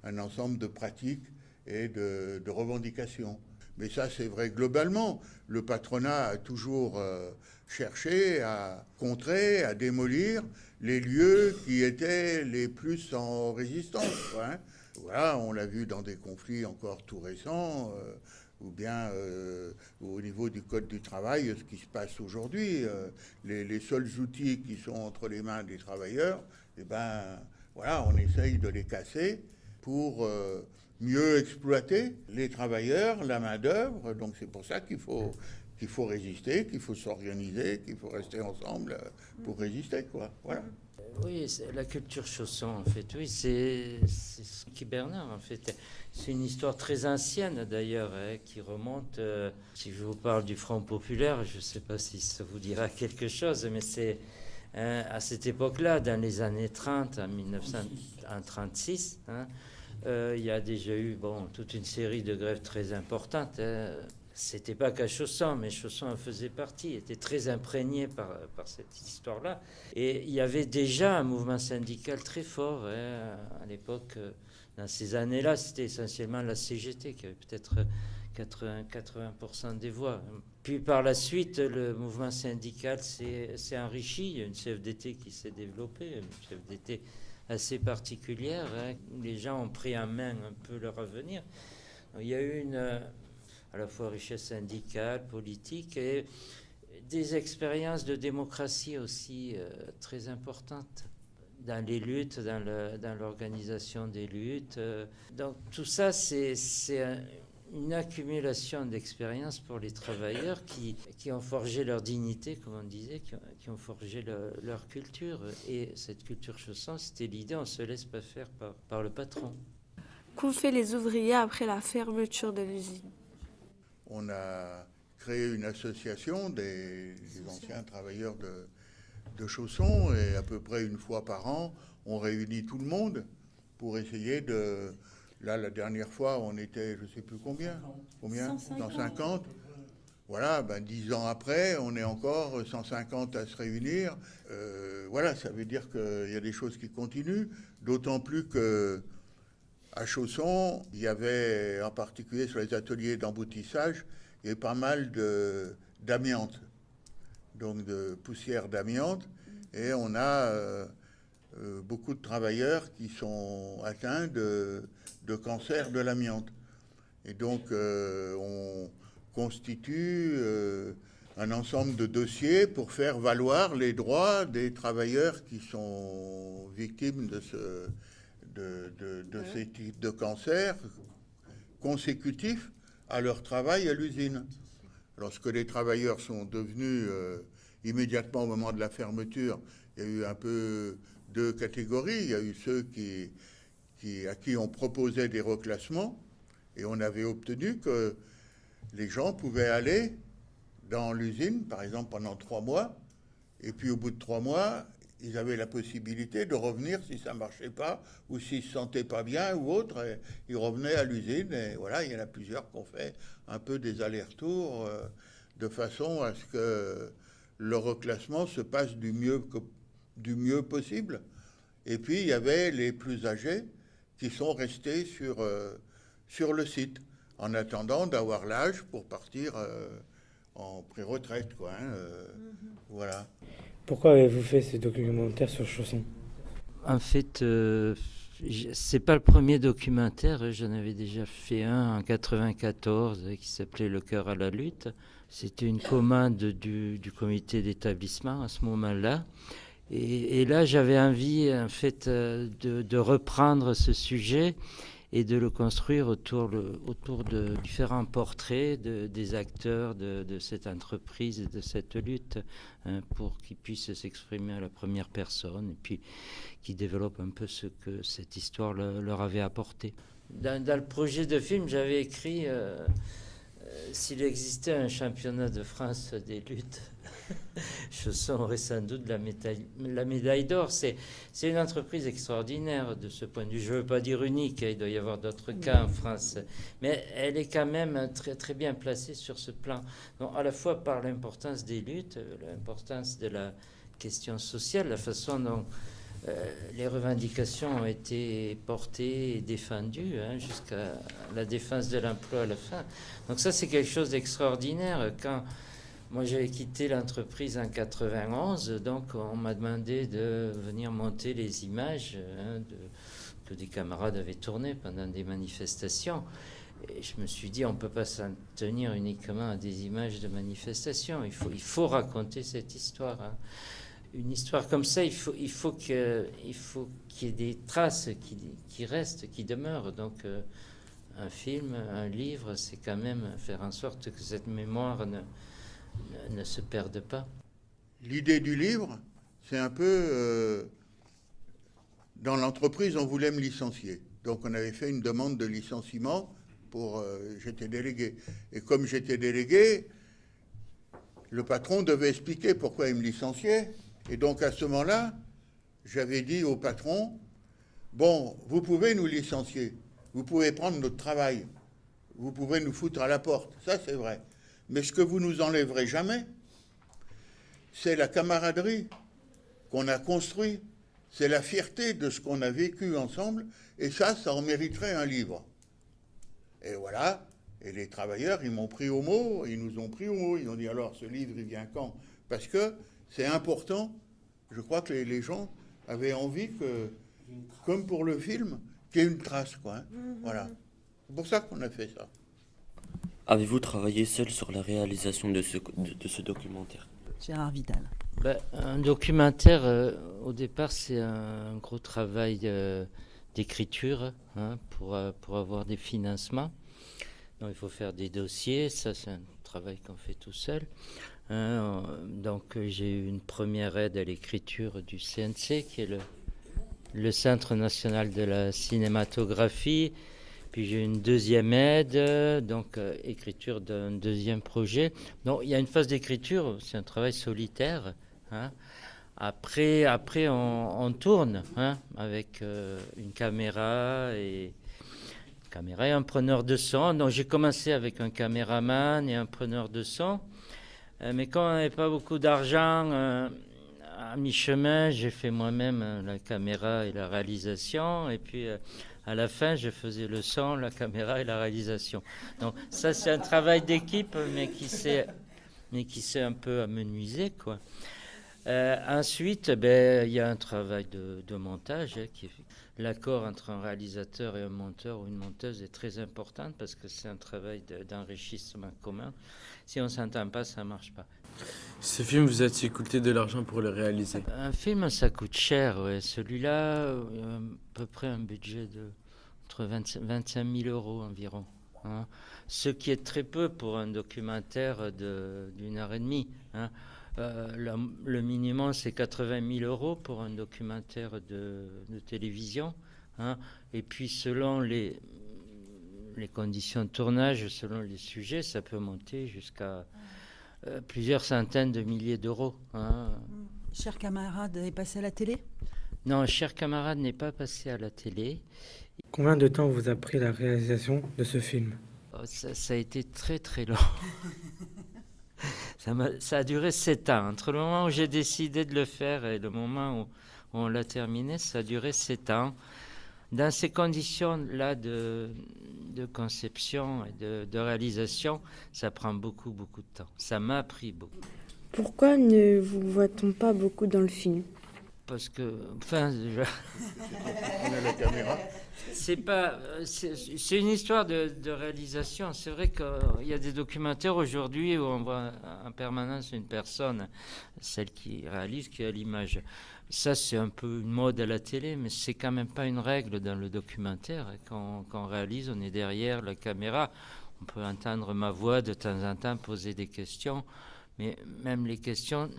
un ensemble de pratiques et de revendications. Mais ça, c'est vrai globalement. Le patronat a toujours cherché à contrer, à démolir les lieux qui étaient les plus en résistance, quoi, hein. Voilà, on l'a vu dans des conflits encore tout récents, ou bien au niveau du Code du travail, ce qui se passe aujourd'hui. Les seuls outils qui sont entre les mains des travailleurs, eh ben, voilà, on essaye de les casser pour mieux exploiter les travailleurs, la main-d'œuvre. Donc c'est pour ça qu'il faut résister, qu'il faut s'organiser, qu'il faut rester ensemble pour résister, quoi. Voilà. Oui, la culture chausson, en fait, oui, c'est ce qui Bernard, en fait. C'est une histoire très ancienne, d'ailleurs, hein, qui remonte, si je vous parle du Front populaire, je ne sais pas si ça vous dira quelque chose, mais c'est à cette époque-là, dans les années 30, en 1936, hein, il y a déjà eu toute une série de grèves très importantes, hein. C'était pas qu'à Chausson, mais Chausson en faisait partie, était très imprégné par cette histoire-là. Et il y avait déjà un mouvement syndical très fort, hein, à l'époque. Dans ces années-là, c'était essentiellement la CGT qui avait peut-être 80% des voix. Puis par la suite, le mouvement syndical s'est enrichi. Il y a une CFDT qui s'est développée, une CFDT assez particulière, hein, où les gens ont pris en main un peu leur avenir. Donc, il y a eu à la fois richesse syndicale, politique, et des expériences de démocratie aussi très importantes dans les luttes, dans l'organisation des luttes. Donc tout ça, c'est une accumulation d'expériences pour les travailleurs qui ont forgé leur dignité, comme on disait, qui ont forgé leur culture. Et cette culture chausson, c'était l'idée, on ne se laisse pas faire par le patron. Qu'ont fait les ouvriers après la fermeture de l'usine ? On a créé une association des anciens travailleurs de Chausson, et à peu près une fois par an, on réunit tout le monde pour essayer de... Là, la dernière fois, on était, je ne sais plus combien 150. Voilà, 10 ans après, on est encore 150 à se réunir. Voilà, ça veut dire qu'il y a des choses qui continuent, d'autant plus que à Chausson, il y avait, en particulier sur les ateliers d'emboutissage, il y avait pas mal d'amiante, donc de poussière d'amiante, et on a beaucoup de travailleurs qui sont atteints de cancer de l'amiante. Et donc, on constitue un ensemble de dossiers pour faire valoir les droits des travailleurs qui sont victimes de ces types de cancers consécutifs à leur travail à l'usine. Lorsque les travailleurs sont devenus immédiatement au moment de la fermeture, il y a eu un peu deux catégories. Il y a eu ceux à qui on proposait des reclassements, et on avait obtenu que les gens pouvaient aller dans l'usine, par exemple, pendant 3 mois, et puis au bout de 3 mois, ils avaient la possibilité de revenir si ça ne marchait pas, ou s'ils ne se sentaient pas bien ou autre, et ils revenaient à l'usine. Et voilà, il y en a plusieurs qui ont fait un peu des allers-retours de façon à ce que le reclassement se passe du mieux possible. Et puis, il y avait les plus âgés qui sont restés sur le site, en attendant d'avoir l'âge pour partir en pré-retraite, quoi, hein, voilà. Pourquoi avez-vous fait ce documentaire sur Chausson ? En fait, c'est pas le premier documentaire. J'en avais déjà fait un en 94 qui s'appelait Le cœur à la lutte. C'était une commande du comité d'établissement à ce moment-là. Et là, j'avais envie, en fait, de reprendre ce sujet et de le construire autour de différents portraits des acteurs de cette entreprise et de cette lutte, hein, pour qu'ils puissent s'exprimer à la première personne et puis qu'ils développent un peu ce que cette histoire leur avait apporté. Dans le projet de film, j'avais écrit s'il existait un championnat de France des luttes, Chausson aurait sans doute la médaille d'or. C'est une entreprise extraordinaire de ce point de vue. Je ne veux pas dire unique, il doit y avoir d'autres cas en France, mais elle est quand même très, très bien placée sur ce plan. Donc, à la fois par l'importance des luttes, l'importance de la question sociale, la façon dont les revendications ont été portées et défendues jusqu'à la défense de l'emploi à la fin. Donc ça, c'est quelque chose d'extraordinaire. Quand moi j'avais quitté l'entreprise en 91, donc on m'a demandé de venir monter les images que des camarades avaient tournées pendant des manifestations. Et je me suis dit, on ne peut pas s'en tenir uniquement à des images de manifestations. Il faut raconter cette histoire. Une histoire comme ça, il faut qu'il y ait des traces qui restent, qui demeurent. Donc, un film, un livre, c'est quand même faire en sorte que cette mémoire ne se perde pas. L'idée du livre, c'est un peu... dans l'entreprise, on voulait me licencier. Donc, on avait fait une demande de licenciement pour... j'étais délégué. Et comme j'étais délégué, le patron devait expliquer pourquoi il me licenciait. Et donc, à ce moment-là, j'avais dit au patron, bon, vous pouvez nous licencier, vous pouvez prendre notre travail, vous pouvez nous foutre à la porte, ça c'est vrai. Mais ce que vous nous enlèverez jamais, c'est la camaraderie qu'on a construite, c'est la fierté de ce qu'on a vécu ensemble, et ça en mériterait un livre. Et voilà, et les travailleurs, ils m'ont pris au mot, ils nous ont pris au mot, ils ont dit alors, ce livre, il vient quand? Parce que c'est important, je crois que les gens avaient envie que, comme pour le film, qu'il y ait une trace, quoi. Voilà. C'est pour ça qu'on a fait ça. Avez-vous travaillé seul sur la réalisation de ce documentaire? Gérard Vidal. Un documentaire, au départ, c'est un gros travail d'écriture pour avoir des financements. Donc, il faut faire des dossiers, ça c'est un travail qu'on fait tout seul. Donc j'ai eu une première aide à l'écriture du CNC, qui est le Centre national de la cinématographie. Puis j'ai eu une deuxième aide, donc écriture d'un deuxième projet. Donc il y a une phase d'écriture, c'est un travail solitaire. Après on tourne avec une caméra et un preneur de son. Donc j'ai commencé avec un caméraman et un preneur de son. Mais quand on n'avait pas beaucoup d'argent, à mi-chemin, j'ai fait moi-même la caméra et la réalisation. Et puis, à la fin, je faisais le son, la caméra et la réalisation. Donc, ça, c'est un travail d'équipe, mais qui s'est un peu amenuisé, quoi. Ensuite, il y a un travail de montage. L'accord entre un réalisateur et un monteur ou une monteuse est très important parce que c'est un travail d'enrichissement commun. Si on ne s'entend pas, ça ne marche pas. Ce film, vous a-t-il coûté de l'argent pour le réaliser? Un film, ça coûte cher. Ouais. Celui-là, à peu près un budget entre 25 000 euros environ. Ce qui est très peu pour un documentaire d'une heure et demie. Le minimum, c'est 80 000 euros pour un documentaire de télévision. Et puis, selon les conditions de tournage, selon les sujets, ça peut monter jusqu'à plusieurs centaines de milliers d'euros. Cher camarade est passé à la télé? Non, Cher camarade n'est pas passé à la télé. Combien de temps vous a pris la réalisation de ce film? Ça a été très très long. Ça a duré 7 ans. Entre le moment où j'ai décidé de le faire et le moment où on l'a terminé, ça a duré 7 ans. Dans ces conditions-là de conception et de réalisation, ça prend beaucoup, beaucoup de temps. Ça m'a pris beaucoup. Pourquoi ne vous voit-on pas beaucoup dans le film? Parce que, enfin, c'est une histoire de réalisation. C'est vrai qu'il y a des documentaires aujourd'hui où on voit en permanence une personne, celle qui réalise, qui a l'image. Ça, c'est un peu une mode à la télé, mais c'est quand même pas une règle dans le documentaire. Quand on réalise, on est derrière la caméra. On peut entendre ma voix de temps en temps poser des questions. Mais même les questions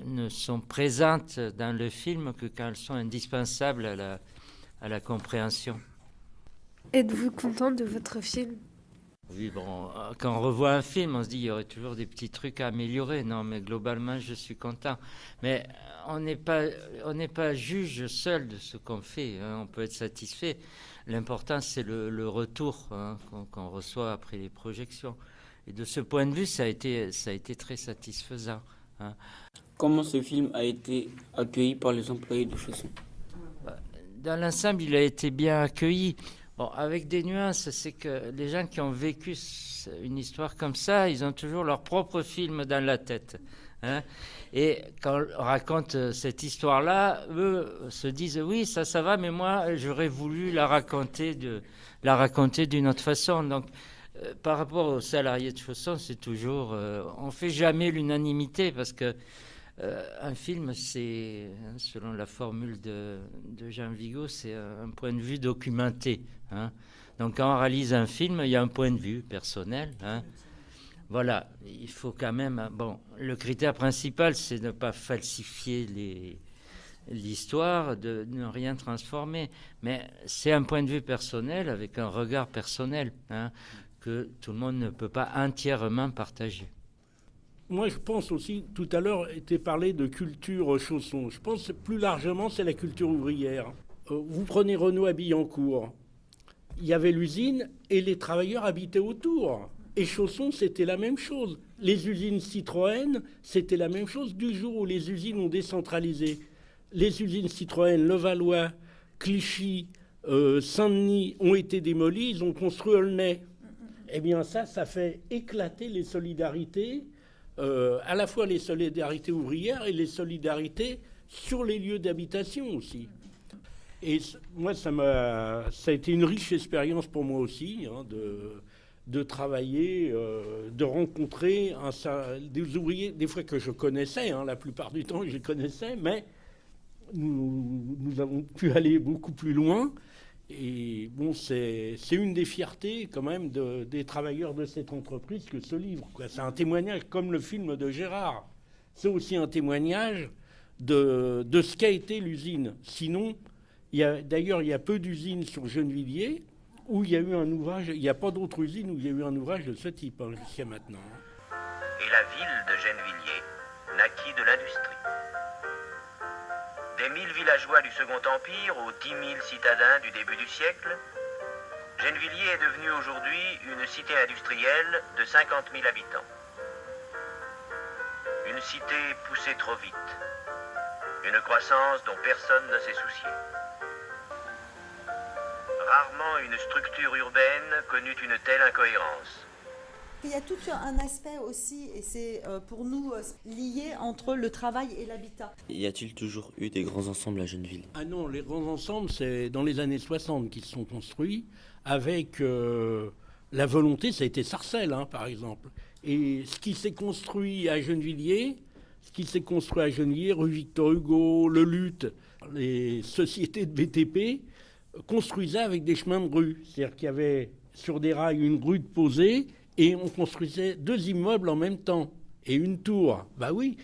ne sont présentes dans le film que quand elles sont indispensables à la compréhension. Êtes-vous content de votre film? Oui, bon, quand on revoit un film, on se dit qu'il y aurait toujours des petits trucs à améliorer. Non, mais globalement, je suis content. Mais on n'est pas juge seul de ce qu'on fait. On peut être satisfait. L'important, c'est le retour qu'on reçoit après les projections. Et de ce point de vue, ça a été très satisfaisant. Comment ce film a été accueilli par les employés de Chausson? dans l'ensemble, il a été bien accueilli. Bon, avec des nuances, c'est que les gens qui ont vécu une histoire comme ça, ils ont toujours leur propre film dans la tête. Hein. Et quand on raconte cette histoire-là, eux se disent oui, ça va, mais moi, j'aurais voulu la raconter d'une autre façon. Donc, par rapport aux salariés de Chausson, c'est toujours, on fait jamais l'unanimité parce que un film, c'est, selon la formule de Jean Vigo, c'est un point de vue documenté. Hein. Donc, quand on réalise un film, il y a un point de vue personnel. Hein. Voilà, il faut quand même... Bon, le critère principal, c'est de ne pas falsifier l'histoire, de ne rien transformer. Mais c'est un point de vue personnel, avec un regard personnel, hein, que tout le monde ne peut pas entièrement partager. Moi, je pense aussi, tout à l'heure, était parlé de culture Chausson. Je pense que plus largement, c'est la culture ouvrière. Vous prenez Renault à Billancourt. Il y avait l'usine et les travailleurs habitaient autour. Et Chausson, c'était la même chose. Les usines Citroën, c'était la même chose du jour où les usines ont décentralisé. Les usines Citroën, Levallois, Clichy, Saint-Denis ont été démolies, ils ont construit Aulnay. Eh bien ça fait éclater les solidarités, à la fois les solidarités ouvrières et les solidarités sur les lieux d'habitation aussi. Et moi, ça a été une riche expérience pour moi aussi, hein, de travailler, de rencontrer des ouvriers, des fois que je connaissais, hein, la plupart du temps je les connaissais, mais nous avons pu aller beaucoup plus loin. Et bon, c'est une des fiertés quand même des travailleurs de cette entreprise que ce livre. C'est un témoignage comme le film de Gérard. C'est aussi un témoignage de ce qu'a été l'usine. Sinon, d'ailleurs, il y a peu d'usines sur Gennevilliers où il y a eu un ouvrage, il n'y a pas d'autres usines où il y a eu un ouvrage de ce type hein, jusqu'à maintenant. Et la ville de Gennevilliers naquit de l'industrie. Des 1000 villageois du Second Empire aux 10 000 citadins du début du siècle, Gennevilliers est devenue aujourd'hui une cité industrielle de 50 000 habitants. Une cité poussée trop vite. Une croissance dont personne ne s'est soucié. Rarement une structure urbaine connut une telle incohérence. Il y a tout un aspect aussi, et c'est pour nous lié entre le travail et l'habitat. Y a-t-il toujours eu des grands ensembles à Gennevilles ? Ah non, les grands ensembles, c'est dans les années 60 qu'ils sont construits, avec la volonté, ça a été Sarcelles, hein, par exemple. Et ce qui s'est construit à Gennevilliers, rue Victor Hugo, le Luth, les sociétés de BTP, construisaient avec des chemins de rue. C'est-à-dire qu'il y avait sur des rails une rue de posée, et on construisait 2 immeubles en même temps, et une tour. Bah oui,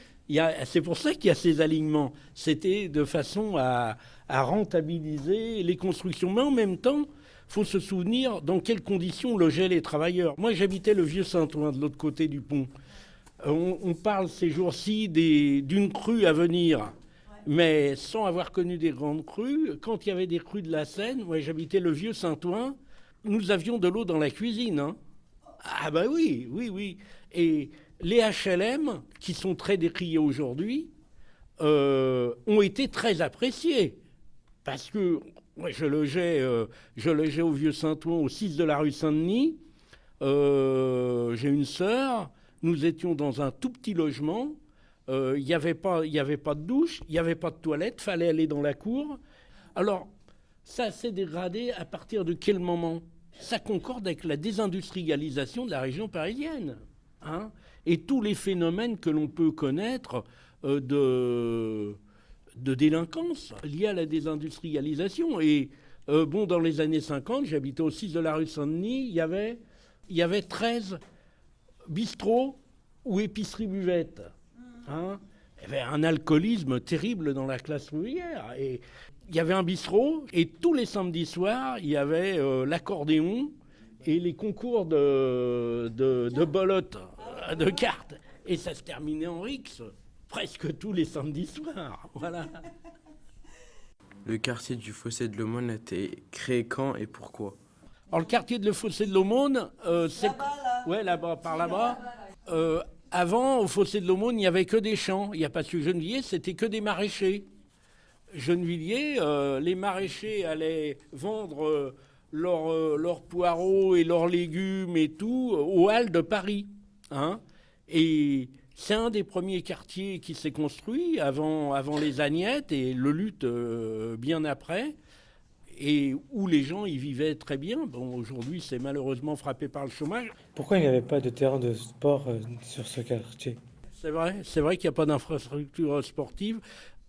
c'est pour ça qu'il y a ces alignements. C'était de façon à rentabiliser les constructions. Mais en même temps, il faut se souvenir dans quelles conditions logeaient les travailleurs. Moi, j'habitais le Vieux-Saint-Ouen, de l'autre côté du pont. On parle ces jours-ci d'une crue à venir, mais sans avoir connu des grandes crues. Quand il y avait des crues de la Seine, moi, j'habitais le Vieux-Saint-Ouen, nous avions de l'eau dans la cuisine, hein. Ah bah oui. Et les HLM, qui sont très décriés aujourd'hui, ont été très appréciés. Parce que moi, je logeais au Vieux-Saint-Ouen, au 6 de la rue Saint-Denis. J'ai une sœur. Nous étions dans un tout petit logement. Il n'y avait pas de douche, il n'y avait pas de toilette. Fallait aller dans la cour. Alors, ça s'est dégradé à partir de quel moment ? Ça concorde avec la désindustrialisation de la région parisienne. Hein, et tous les phénomènes que l'on peut connaître de délinquance liés à la désindustrialisation. Et dans les années 50, j'habitais au 6 de la rue Saint-Denis, il y avait 13 bistrots ou épiceries-buvettes. Hein. Il y avait un alcoolisme terrible dans la classe ouvrière. Et il y avait un bistrot, et tous les samedis soirs, il y avait l'accordéon et les concours de belote, de cartes. Et ça se terminait en rixe, presque tous les samedis soirs. Voilà. Le quartier du Fossé de l'Aumône a été créé quand et pourquoi ? Alors, le quartier de le Fossé de l'Aumône, c'est... Ouais, là-bas, par là-bas. Avant, au Fossé de l'Aumône, il n'y avait que des champs. Il n'y a pas su Gennevilliers, c'était que des maraîchers. Gennevilliers, les maraîchers allaient vendre leurs poireaux et leurs légumes et tout aux Halles de Paris. Hein. Et c'est un des premiers quartiers qui s'est construit avant les Agnettes et le Luth bien après, et où les gens y vivaient très bien. Bon, aujourd'hui, c'est malheureusement frappé par le chômage. Pourquoi il n'y avait pas de terrain de sport sur ce quartier? C'est vrai qu'il n'y a pas d'infrastructure sportive.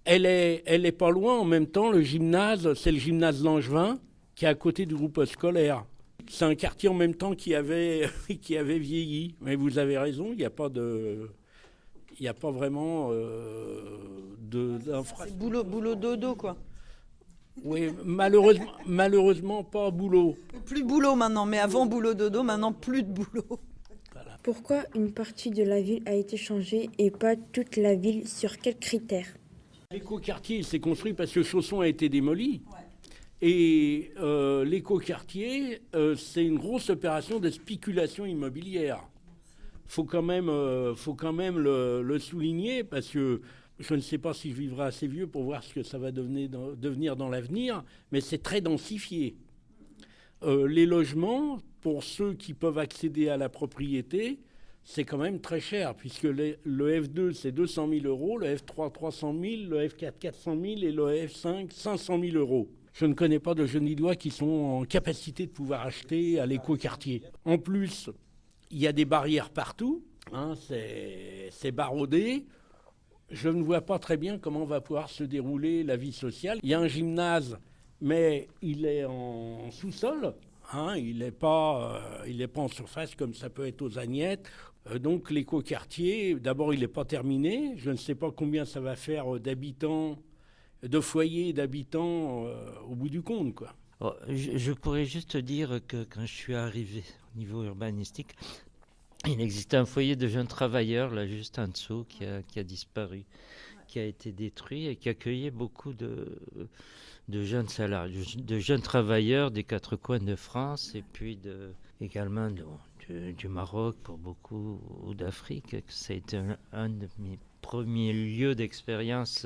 Elle est pas loin. En même temps, le gymnase, c'est le gymnase Langevin, qui est à côté du groupe scolaire. C'est un quartier en même temps qui avait vieilli. Mais vous avez raison, il n'y a pas vraiment d'infrastructure. C'est boulot dodo, quoi. Oui, malheureusement pas boulot. Plus boulot maintenant, mais avant boulot dodo, maintenant plus de boulot. Pourquoi une partie de la ville a été changée et pas toute la ville? Sur quels critères? L'écoquartier s'est construit parce que Chausson a été démoli. Ouais. Et l'écoquartier, c'est une grosse opération de spéculation immobilière. Faut quand même le souligner, parce que je ne sais pas si je vivrai assez vieux pour voir ce que ça va devenir dans l'avenir, mais c'est très densifié. Les logements, pour ceux qui peuvent accéder à la propriété, c'est quand même très cher, puisque le F2, c'est 200 000 euros, le F3, 300 000, le F4, 400 000 et le F5, 500 000 euros. Je ne connais pas de Genevillois qui sont en capacité de pouvoir acheter à l'écoquartier. En plus, il y a des barrières partout, hein, c'est barodé. Je ne vois pas très bien comment va pouvoir se dérouler la vie sociale. Il y a un gymnase, mais il est en sous-sol. Hein, il n'est pas en surface comme ça peut être aux Agnettes. Donc l'écoquartier, d'abord, il n'est pas terminé. Je ne sais pas combien ça va faire d'habitants, de foyers d'habitants au bout du compte, quoi. Oh, je pourrais juste dire que quand je suis arrivé au niveau urbanistique, il existait un foyer de jeunes travailleurs, là juste en dessous, qui a disparu, qui a été détruit et qui accueillait beaucoup de jeunes salariés, de jeunes travailleurs des quatre coins de France et puis également du Maroc pour beaucoup, ou d'Afrique. Ça a été un de mes premiers lieux d'expérience,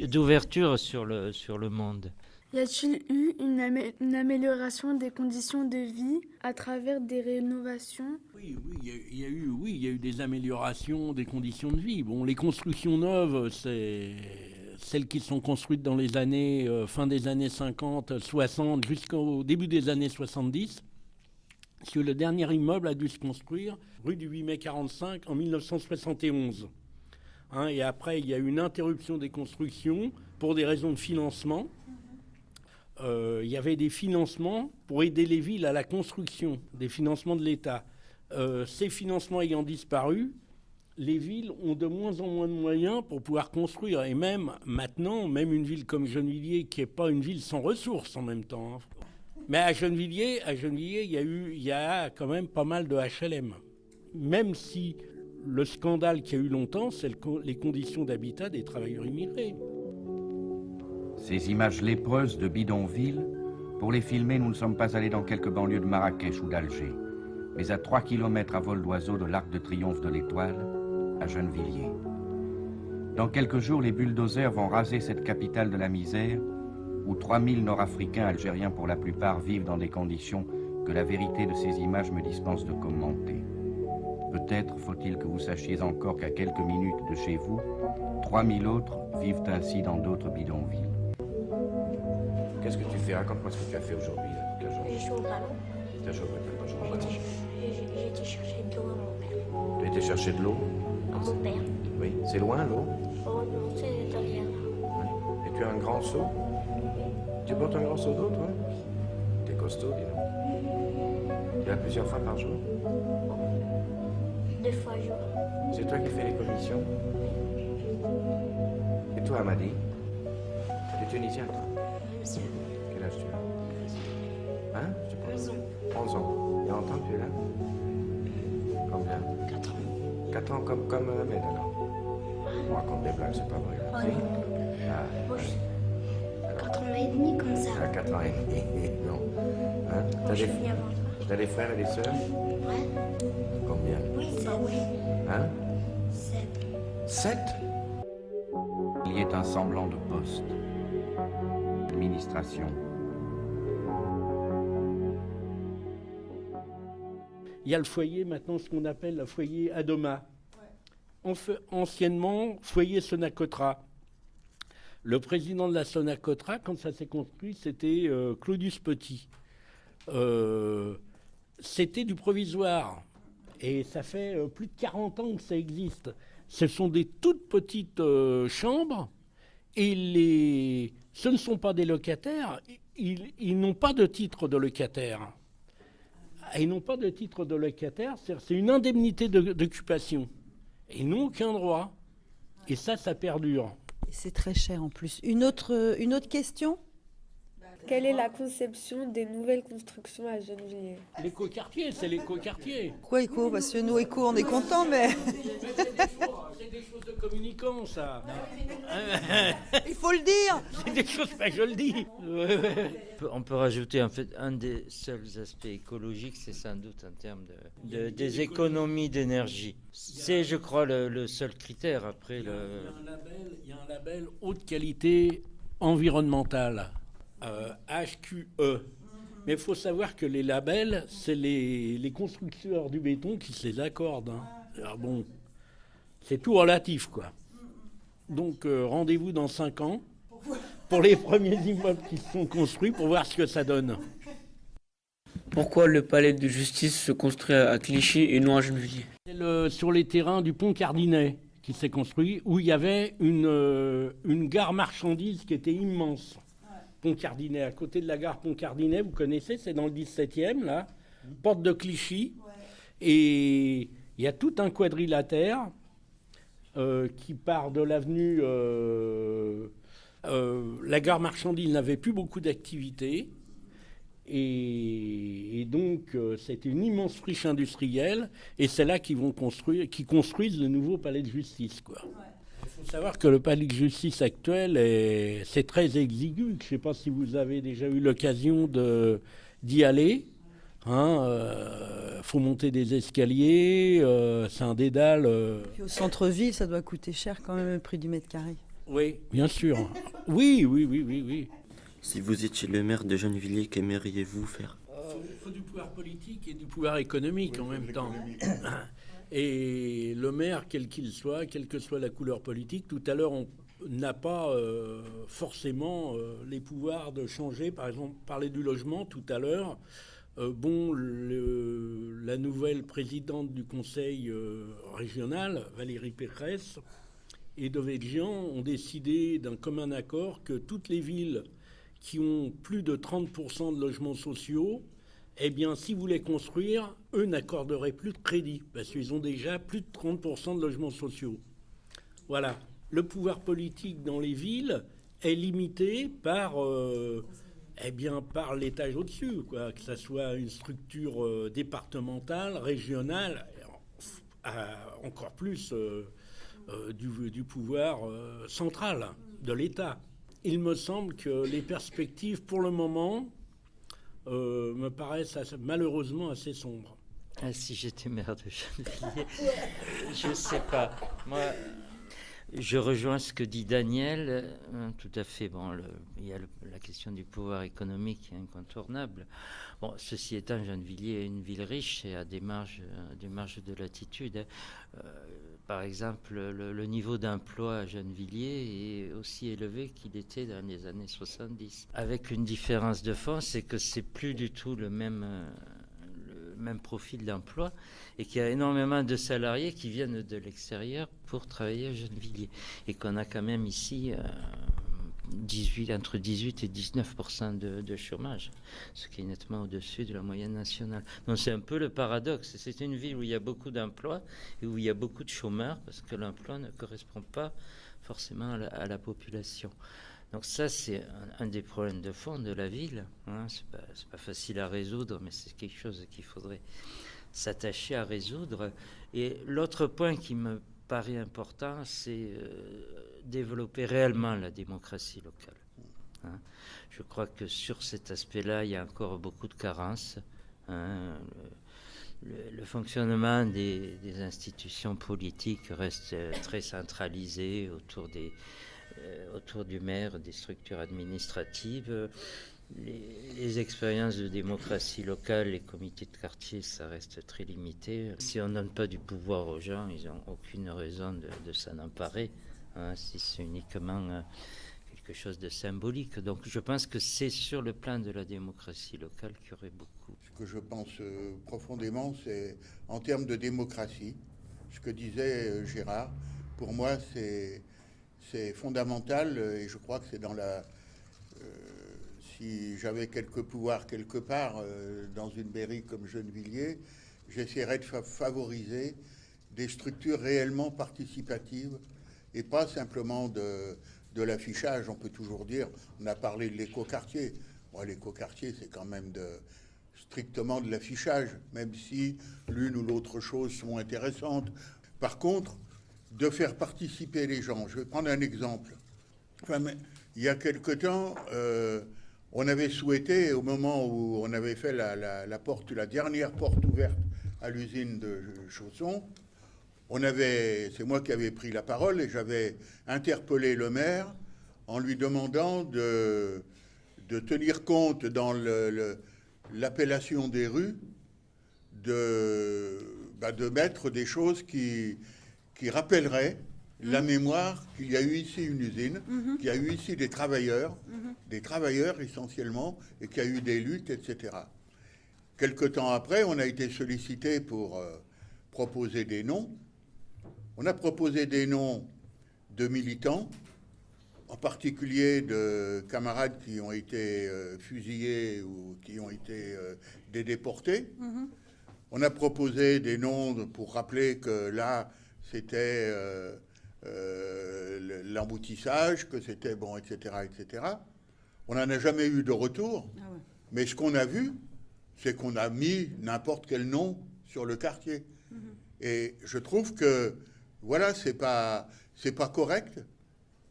d'ouverture sur le monde. Y a-t-il eu une amélioration des conditions de vie à travers des rénovations? Oui, il y a eu des améliorations des conditions de vie. Bon, les constructions neuves, c'est celles qui sont construites dans les années, fin des années 50, 60, jusqu'au début des années 70. Parce que le dernier immeuble a dû se construire rue du 8 mai 45 en 1971. Hein, et après, il y a eu une interruption des constructions pour des raisons de financement. Il y avait des financements pour aider les villes à la construction, des financements de l'État. Ces financements ayant disparu, les villes ont de moins en moins de moyens pour pouvoir construire. Et même maintenant, même une ville comme Gennevilliers, qui n'est pas une ville sans ressources en même temps. Hein. Mais à Gennevilliers, il y a quand même pas mal de HLM. Même si le scandale qu'il y a eu longtemps, c'est les conditions d'habitat des travailleurs immigrés. Ces images lépreuses de bidonvilles, pour les filmer, nous ne sommes pas allés dans quelques banlieues de Marrakech ou d'Alger, mais à 3 kilomètres à vol d'oiseau de l'Arc de Triomphe de l'Étoile, à Gennevilliers. Dans quelques jours, les bulldozers vont raser cette capitale de la misère, où 3000 Nord-Africains, Algériens pour la plupart, vivent dans des conditions que la vérité de ces images me dispense de commenter. Peut-être faut-il que vous sachiez encore qu'à quelques minutes de chez vous, 3000 autres vivent ainsi dans d'autres bidonvilles. Qu'est-ce que tu fais? Raconte-moi ce que tu as fait aujourd'hui. J'ai joué au ballon. Tu as joué au ballon. J'ai été chercher de l'eau à mon père. Tu as été chercher de l'eau? À mon père. Oui. C'est loin l'eau? Oh non, c'est derrière là. Oui. Et tu as un grand seau? Tu portes un grand seau d'eau, toi? T'es costaud, dis donc. Tu vas plusieurs fois par jour? 2 fois par jour. C'est toi qui fais les commissions? Et toi, Amadi? Tu es tunisien, toi? Oui, monsieur. Quel âge tu as? Hein? 11 ans. 11 ans. Il y a longtemps que tu es là? Combien? 4 ans. 4 ans comme Ahmed, alors? On raconte des blagues, c'est pas vrai. Là. Oh, non. Moi, 4 ans et demi, comme ça. À 4 ans et demi, non. Hein? T'as des frères et des sœurs? Ouais. Combien? Oui, 7. Hein? 7. 7? Il y ait un semblant de poste. administration. Il y a le foyer maintenant, ce qu'on appelle le foyer Adoma. Anciennement, foyer Sonacotra. Le président de la Sonacotra, quand ça s'est construit, c'était Claudius Petit. C'était du provisoire. Et ça fait plus de 40 ans que ça existe. Ce sont des toutes petites chambres. Et ce ne sont pas des locataires. Ils n'ont pas de titre de locataire. Ils n'ont pas de titre de locataire, c'est une indemnité d'occupation. Ils n'ont aucun droit. Et ça perdure. Et c'est très cher en plus. Une autre question ? Quelle est la conception des nouvelles constructions à Gennevilliers ? L'écoquartier, c'est l'écoquartier. Pourquoi éco ? Parce que nous, éco, on est contents, mais... C'est des choses de communicants, ça. Il faut le dire. C'est des choses, je le dis. On peut rajouter, en fait, un des seuls aspects écologiques, c'est sans doute en termes des économies d'énergie. C'est, je crois, le seul critère. Après, il y a un label haute qualité environnementale. HQE. Mais il faut savoir que les labels, c'est les constructeurs du béton qui se les accordent. Hein. Alors bon, c'est tout relatif, quoi. Donc rendez-vous dans 5 ans pour les premiers immeubles qui sont construits pour voir ce que ça donne. Pourquoi le palais de justice se construit à Clichy et non à Gennevilliers ? C'est sur les terrains du pont Cardinet qui s'est construit, où il y avait une gare marchandise qui était immense. Pont Cardinet, à côté de la gare Pont Cardinet, vous connaissez, c'est dans le 17e, là, porte de Clichy. Et il y a tout un quadrilatère qui part de l'avenue... la gare marchandise n'avait plus beaucoup d'activité. Et donc, c'est une immense friche industrielle. Et c'est là qu'ils construisent le nouveau palais de justice, quoi. Il faut savoir que le palais de justice actuel, c'est très exigu. Je ne sais pas si vous avez déjà eu l'occasion d'y aller. Faut monter des escaliers, c'est un dédale. Puis au centre-ville, ça doit coûter cher quand même le prix du mètre carré. Oui, bien sûr. Oui. Si vous étiez le maire de Gennevilliers, qu'aimeriez-vous faire ? Il faut du pouvoir politique et du pouvoir économique en même temps. Et le maire, quel qu'il soit, quelle que soit la couleur politique, tout à l'heure, on n'a pas forcément les pouvoirs de changer. Par exemple, parler du logement tout à l'heure. La nouvelle présidente du conseil régional, Valérie Pécresse, et Devedjian ont décidé d'un commun accord que toutes les villes qui ont plus de 30% de logements sociaux, eh bien, si vous voulez construire, eux n'accorderaient plus de crédit, parce qu'ils ont déjà plus de 30% de logements sociaux. Voilà. Le pouvoir politique dans les villes est limité par l'étage au-dessus, quoi. Que ce soit une structure départementale, régionale, encore plus du pouvoir central de l'État. Il me semble que les perspectives, pour le moment, me paraissent malheureusement assez sombres. Si j'étais maire de Gennevilliers, je ne sais pas. Moi, je rejoins ce que dit Daniel, tout à fait. Bon, il y a la question du pouvoir économique qui est incontournable. Bon, ceci étant, Gennevilliers est une ville riche et a des marges de latitude. Par exemple, le niveau d'emploi à Gennevilliers est aussi élevé qu'il était dans les années 70. Avec une différence de fond, c'est que c'est plus du tout le même profil d'emploi et qu'il y a énormément de salariés qui viennent de l'extérieur pour travailler à Gennevilliers. Et qu'on a quand même ici entre 18 et 19% de chômage, ce qui est nettement au-dessus de la moyenne nationale. Donc c'est un peu le paradoxe. C'est une ville où il y a beaucoup d'emplois et où il y a beaucoup de chômeurs parce que l'emploi ne correspond pas forcément à la population. Donc ça, c'est un des problèmes de fond de la ville. C'est pas facile à résoudre, mais c'est quelque chose qu'il faudrait s'attacher à résoudre. Et l'autre point qui me paraît important, c'est développer réellement la démocratie locale. Je crois que sur cet aspect-là, il y a encore beaucoup de carences. Le fonctionnement des institutions politiques reste très centralisé autour autour du maire, des structures administratives. Les expériences de démocratie locale, les comités de quartier, ça reste très limité. Si on ne donne pas du pouvoir aux gens, ils n'ont aucune raison de s'en emparer, hein, si c'est uniquement quelque chose de symbolique. Donc je pense que c'est sur le plan de la démocratie locale qu'il y aurait beaucoup. Ce que je pense profondément, c'est en termes de démocratie, ce que disait Gérard, pour moi c'est fondamental et je crois que c'est dans la... si j'avais quelques pouvoirs quelque part dans une mairie comme Gennevilliers, j'essaierais de favoriser des structures réellement participatives et pas simplement de l'affichage. On peut toujours dire, on a parlé de l'écoquartier. Bon, l'écoquartier, c'est quand même strictement de l'affichage, même si l'une ou l'autre chose sont intéressantes. Par contre, de faire participer les gens. Je vais prendre un exemple. Enfin, il y a quelque temps, on avait souhaité, au moment où on avait fait la dernière porte ouverte à l'usine de Chaussons, c'est moi qui avais pris la parole et j'avais interpellé le maire en lui demandant de tenir compte dans l'appellation des rues de mettre des choses qui rappelleraient la mémoire qu'il y a eu ici une usine, qu'il y a eu ici des travailleurs essentiellement, et qu'il y a eu des luttes, etc. Quelque temps après, on a été sollicité pour proposer des noms. On a proposé des noms de militants, en particulier de camarades qui ont été fusillés ou qui ont été des déportés. On a proposé des noms pour rappeler que là, c'était l'emboutissage, que c'était bon, etc., etc. On n'en a jamais eu de retour. Ah ouais. Mais ce qu'on a vu, c'est qu'on a mis n'importe quel nom sur le quartier. Et je trouve que, voilà, c'est pas correct.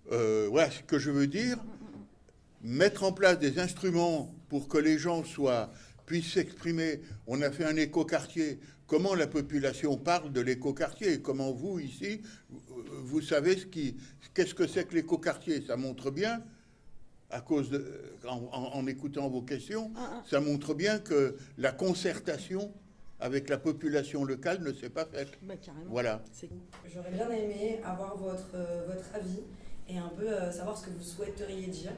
Voilà ce que je veux dire. Mettre en place des instruments pour que les gens puissent s'exprimer. On a fait un écoquartier. Comment la population parle de l'écoquartier? Comment vous, ici, vous savez qu'est-ce que c'est que l'écoquartier? Ça montre bien, en écoutant vos questions, ça montre bien que la concertation avec la population locale ne s'est pas faite. Voilà. J'aurais bien aimé avoir votre avis et un peu savoir ce que vous souhaiteriez dire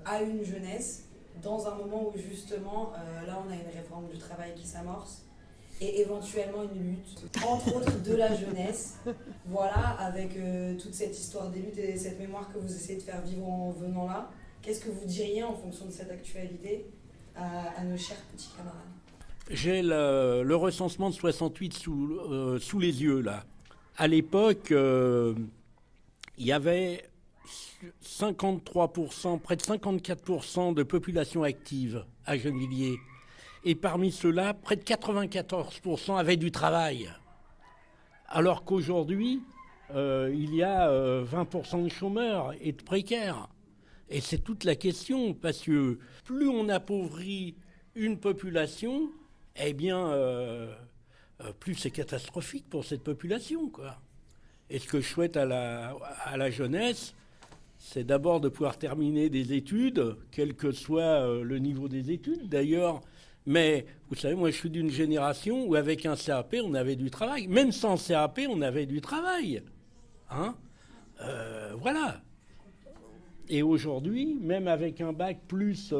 à une jeunesse dans un moment où justement, là on a une réforme du travail qui s'amorce et éventuellement une lutte, entre autres de la jeunesse, voilà, avec toute cette histoire des luttes et cette mémoire que vous essayez de faire vivre en venant là. Qu'est-ce que vous diriez en fonction de cette actualité à nos chers petits camarades? J'ai le recensement de 68 sous les yeux, là. À l'époque, il y avait 53%, près de 54% de population active à Gennevilliers. Et parmi ceux-là, près de 94% avaient du travail. Alors qu'aujourd'hui, il y a 20% de chômeurs et de précaires. Et c'est toute la question, parce que plus on appauvrit une population, eh bien, plus c'est catastrophique pour cette population, quoi. Et ce que je souhaite à la jeunesse, c'est d'abord de pouvoir terminer des études, quel que soit le niveau des études d'ailleurs. Mais vous savez, moi je suis d'une génération où avec un CAP, on avait du travail. Même sans CAP, on avait du travail. Hein, voilà. Et aujourd'hui, même avec un bac plus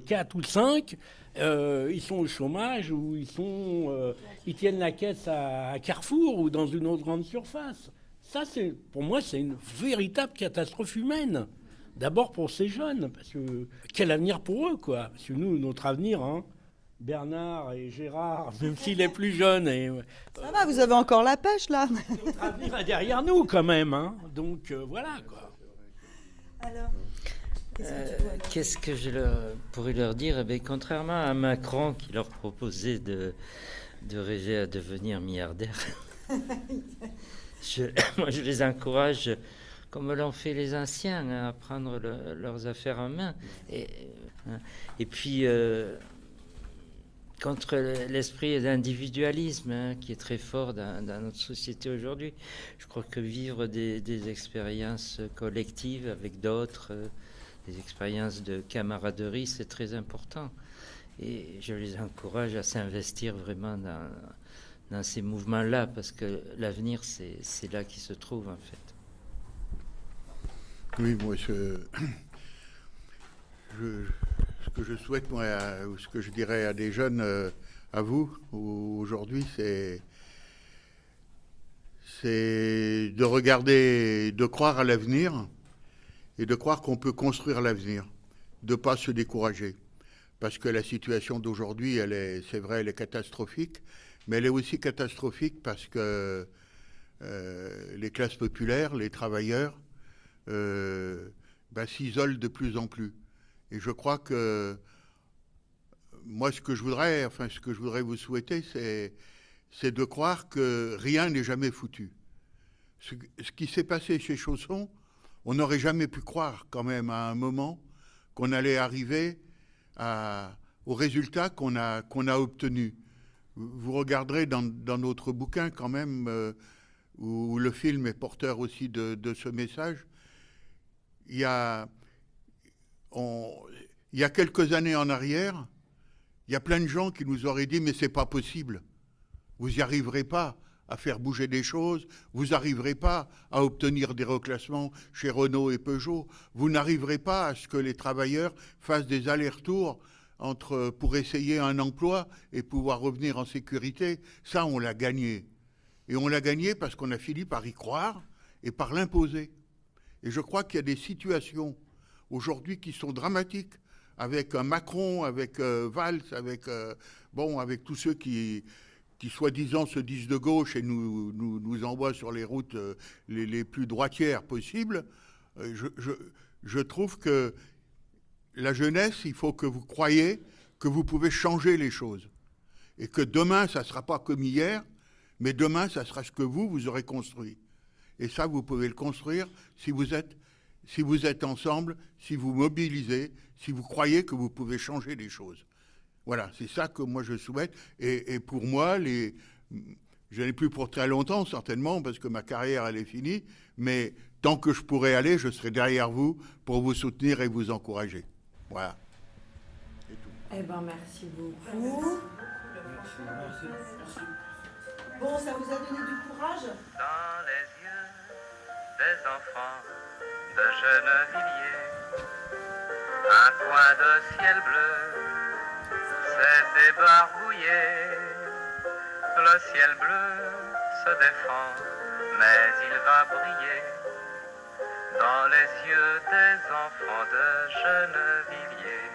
4 ou 5, ils sont au chômage ou ils tiennent la caisse à Carrefour ou dans une autre grande surface. Ça, pour moi, c'est une véritable catastrophe humaine. D'abord pour ces jeunes, parce que quel avenir pour eux, quoi. Parce que nous, notre avenir, hein, Bernard et Gérard, même s'il est plus jeune... Ça va, vous avez encore la pêche, là. Notre avenir est derrière nous, quand même. Hein. Donc, voilà, quoi. Alors, qu'est-ce que je pourrais leur dire? Eh bien, contrairement à Macron qui leur proposait de rêver à devenir milliardaire, moi je les encourage, comme l'ont fait les anciens, à prendre leurs affaires en main. Et puis, contre l'esprit d'individualisme qui est très fort dans notre société aujourd'hui. Je crois que vivre des expériences collectives avec d'autres, des expériences de camaraderie, c'est très important. Et je les encourage à s'investir vraiment dans ces mouvements-là, parce que l'avenir, c'est là qu'il se trouve, en fait. Oui, moi, ce que je souhaite, moi, ou ce que je dirais à des jeunes, à vous, aujourd'hui, c'est de regarder, de croire à l'avenir et de croire qu'on peut construire l'avenir, de ne pas se décourager. Parce que la situation d'aujourd'hui, c'est vrai, elle est catastrophique, mais elle est aussi catastrophique parce que les classes populaires, les travailleurs, s'isolent de plus en plus. Et je crois que moi, ce que je voudrais vous souhaiter, c'est de croire que rien n'est jamais foutu. Ce qui s'est passé chez Chausson, on n'aurait jamais pu croire quand même à un moment qu'on allait arriver au résultat qu'on a obtenu. Vous regarderez dans notre bouquin quand même, où le film est porteur aussi de ce message. Il y a quelques années en arrière, il y a plein de gens qui nous auraient dit « mais c'est pas possible, vous n'y arriverez pas à faire bouger des choses, vous n'arriverez pas à obtenir des reclassements chez Renault et Peugeot, vous n'arriverez pas à ce que les travailleurs fassent des allers-retours pour essayer un emploi et pouvoir revenir en sécurité. » Ça, on l'a gagné. Et on l'a gagné parce qu'on a fini par y croire et par l'imposer. Et je crois qu'il y a des situations aujourd'hui qui sont dramatiques, avec Macron, avec Valls, avec tous ceux qui soi-disant se disent de gauche et nous envoient sur les routes les plus droitières possibles. Je trouve que la jeunesse, il faut que vous croyiez que vous pouvez changer les choses. Et que demain, ça ne sera pas comme hier, mais demain, ça sera ce que vous aurez construit. Et ça, vous pouvez le construire si vous êtes ensemble, si vous mobilisez, si vous croyez que vous pouvez changer les choses. Voilà, c'est ça que moi je souhaite. Et pour moi, je n'ai plus pour très longtemps, certainement, parce que ma carrière, elle est finie, mais tant que je pourrai aller, je serai derrière vous pour vous soutenir et vous encourager. Voilà. C'est tout. Eh bien, merci beaucoup. Bon, ça vous a donné du courage? Dans les yeux des enfants de Gennevilliers, un coin de ciel bleu s'est débarbouillé. Le ciel bleu se défend, mais il va briller dans les yeux des enfants de Gennevilliers.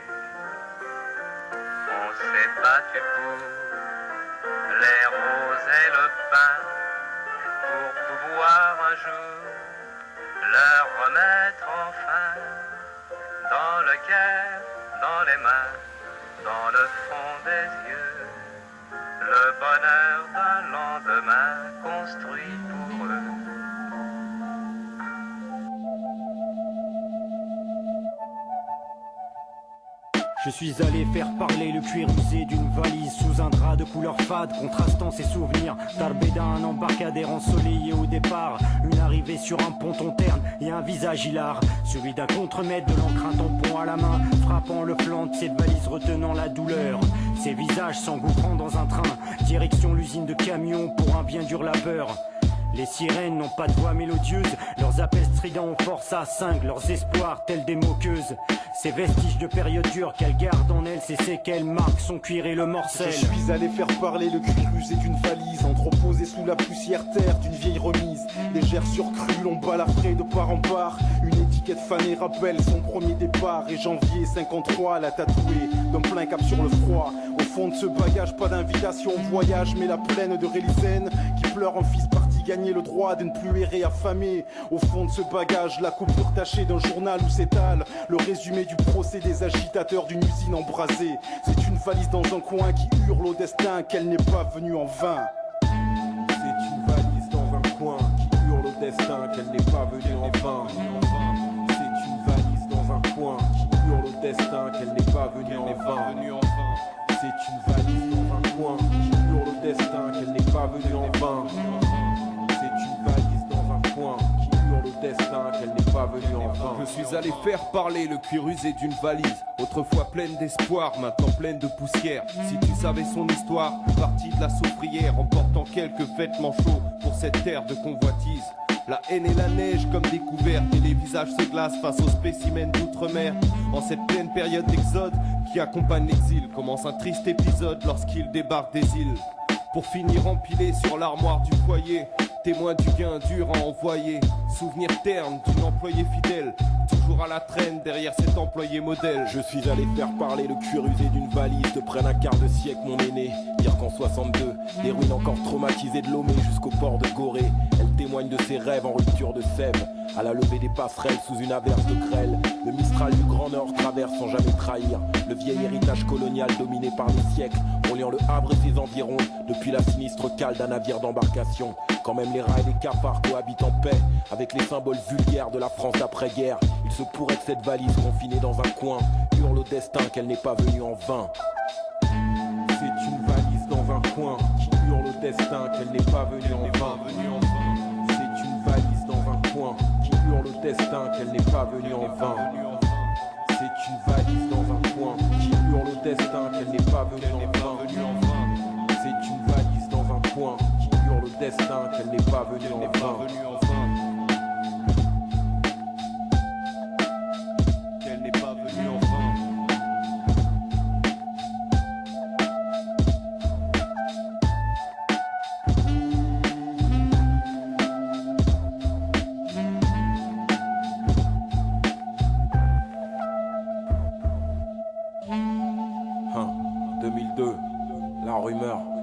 On s'est battu pour les roses et le pain, pour pouvoir un jour leur remettre enfin dans le cœur, dans les mains, dans le fond des yeux, le bonheur d'un lendemain construit pour eux. Je suis allé faire parler le cuir usé d'une valise sous un drap de couleur fade, contrastant ses souvenirs. Tarbéda, un embarcadère ensoleillé au départ, une arrivée sur un ponton terne et un visage hilar, celui d'un contremaître de l'encre, un tampon à la main, frappant le flanc de cette valise retenant la douleur. Ces visages s'engouffrant dans un train, direction l'usine de camions pour un bien dur labeur. Les sirènes n'ont pas de voix mélodieuse, leurs appels stridents ont force à cinq, leurs espoirs tels des moqueuses. Ces vestiges de période dure qu'elle garde en elle, ces séquelles marquent son cuir et le morcel. Je suis allé faire parler le cuir usé d'une valise, entreposée sous la poussière terre d'une vieille remise. Légère surcrue, l'on balafré de part en part. Une étiquette fanée rappelle son premier départ. Et janvier 53, la tatouée d'un plein cap sur le froid. Au fond de ce bagage, pas d'invitation au voyage, mais la plaine de Rélisène qui pleure un fils parti gagner le droit de ne plus errer affamé. Au fond de ce bagage, la coupure tachée d'un journal où s'étale le résumé du procès des agitateurs d'une usine embrasée. C'est une valise dans un coin qui hurle au destin qu'elle n'est pas venue en vain. C'est une valise dans un coin qui hurle au destin qu'elle n'est pas venue en vain. C'est une valise dans un coin qui hurle au destin qu'elle n'est pas venue en vain. C'est une valise dans un coin qui hurle au destin qu'elle n'est pas venue en vain. C'est une valise dans un coin qui hurle au destin qu'elle n'est pas venue en vain. Je suis allé faire parler le cuir usé d'une valise, autrefois pleine d'espoir, maintenant pleine de poussière. Si tu savais son histoire, partie de la soufrière, emportant quelques vêtements chauds pour cette terre de convoitise. La haine et la neige comme découverte et les visages se glacent face aux spécimens d'outre-mer. En cette pleine période d'exode qui accompagne l'exil, commence un triste épisode lorsqu'il débarque des îles. Pour finir empilé sur l'armoire du foyer, témoin du gain dur à envoyer. Souvenir terne d'une employée fidèle, toujours à la traîne derrière cet employé modèle. Je suis allé faire parler le cuir usé d'une valise de près d'un quart de siècle, mon aîné. Dire qu'en 62, des ruines encore traumatisées de Lomé jusqu'au port de Gorée. Elle témoigne de ses rêves en rupture de sève, à la levée des passerelles sous une averse de grêle. Le Mistral du Grand Nord traverse sans jamais trahir le vieil héritage colonial dominé par les siècles, reliant le Havre et ses environs depuis la sinistre cale d'un navire d'embarcation. Quand même les rats et les cafards cohabitent en paix avec les symboles vulgaires de la France d'après-guerre, il se pourrait que cette valise confinée dans un coin hurle au destin qu'elle n'est pas venue en vain. C'est une valise dans un coin qui hurle au destin qu'elle n'est pas venue en vain. C'est une valise dans un coin qui hurle au destin qu'elle n'est pas venue en vain. C'est une valise dans un coin qui hurle au destin qu'elle n'est pas venue en vain. C'est une valise dans un coin qui hurle au destin qu'elle n'est pas venue en vain. Qu'elle n'est pas venue en vain. Hein, 2002, la rumeur.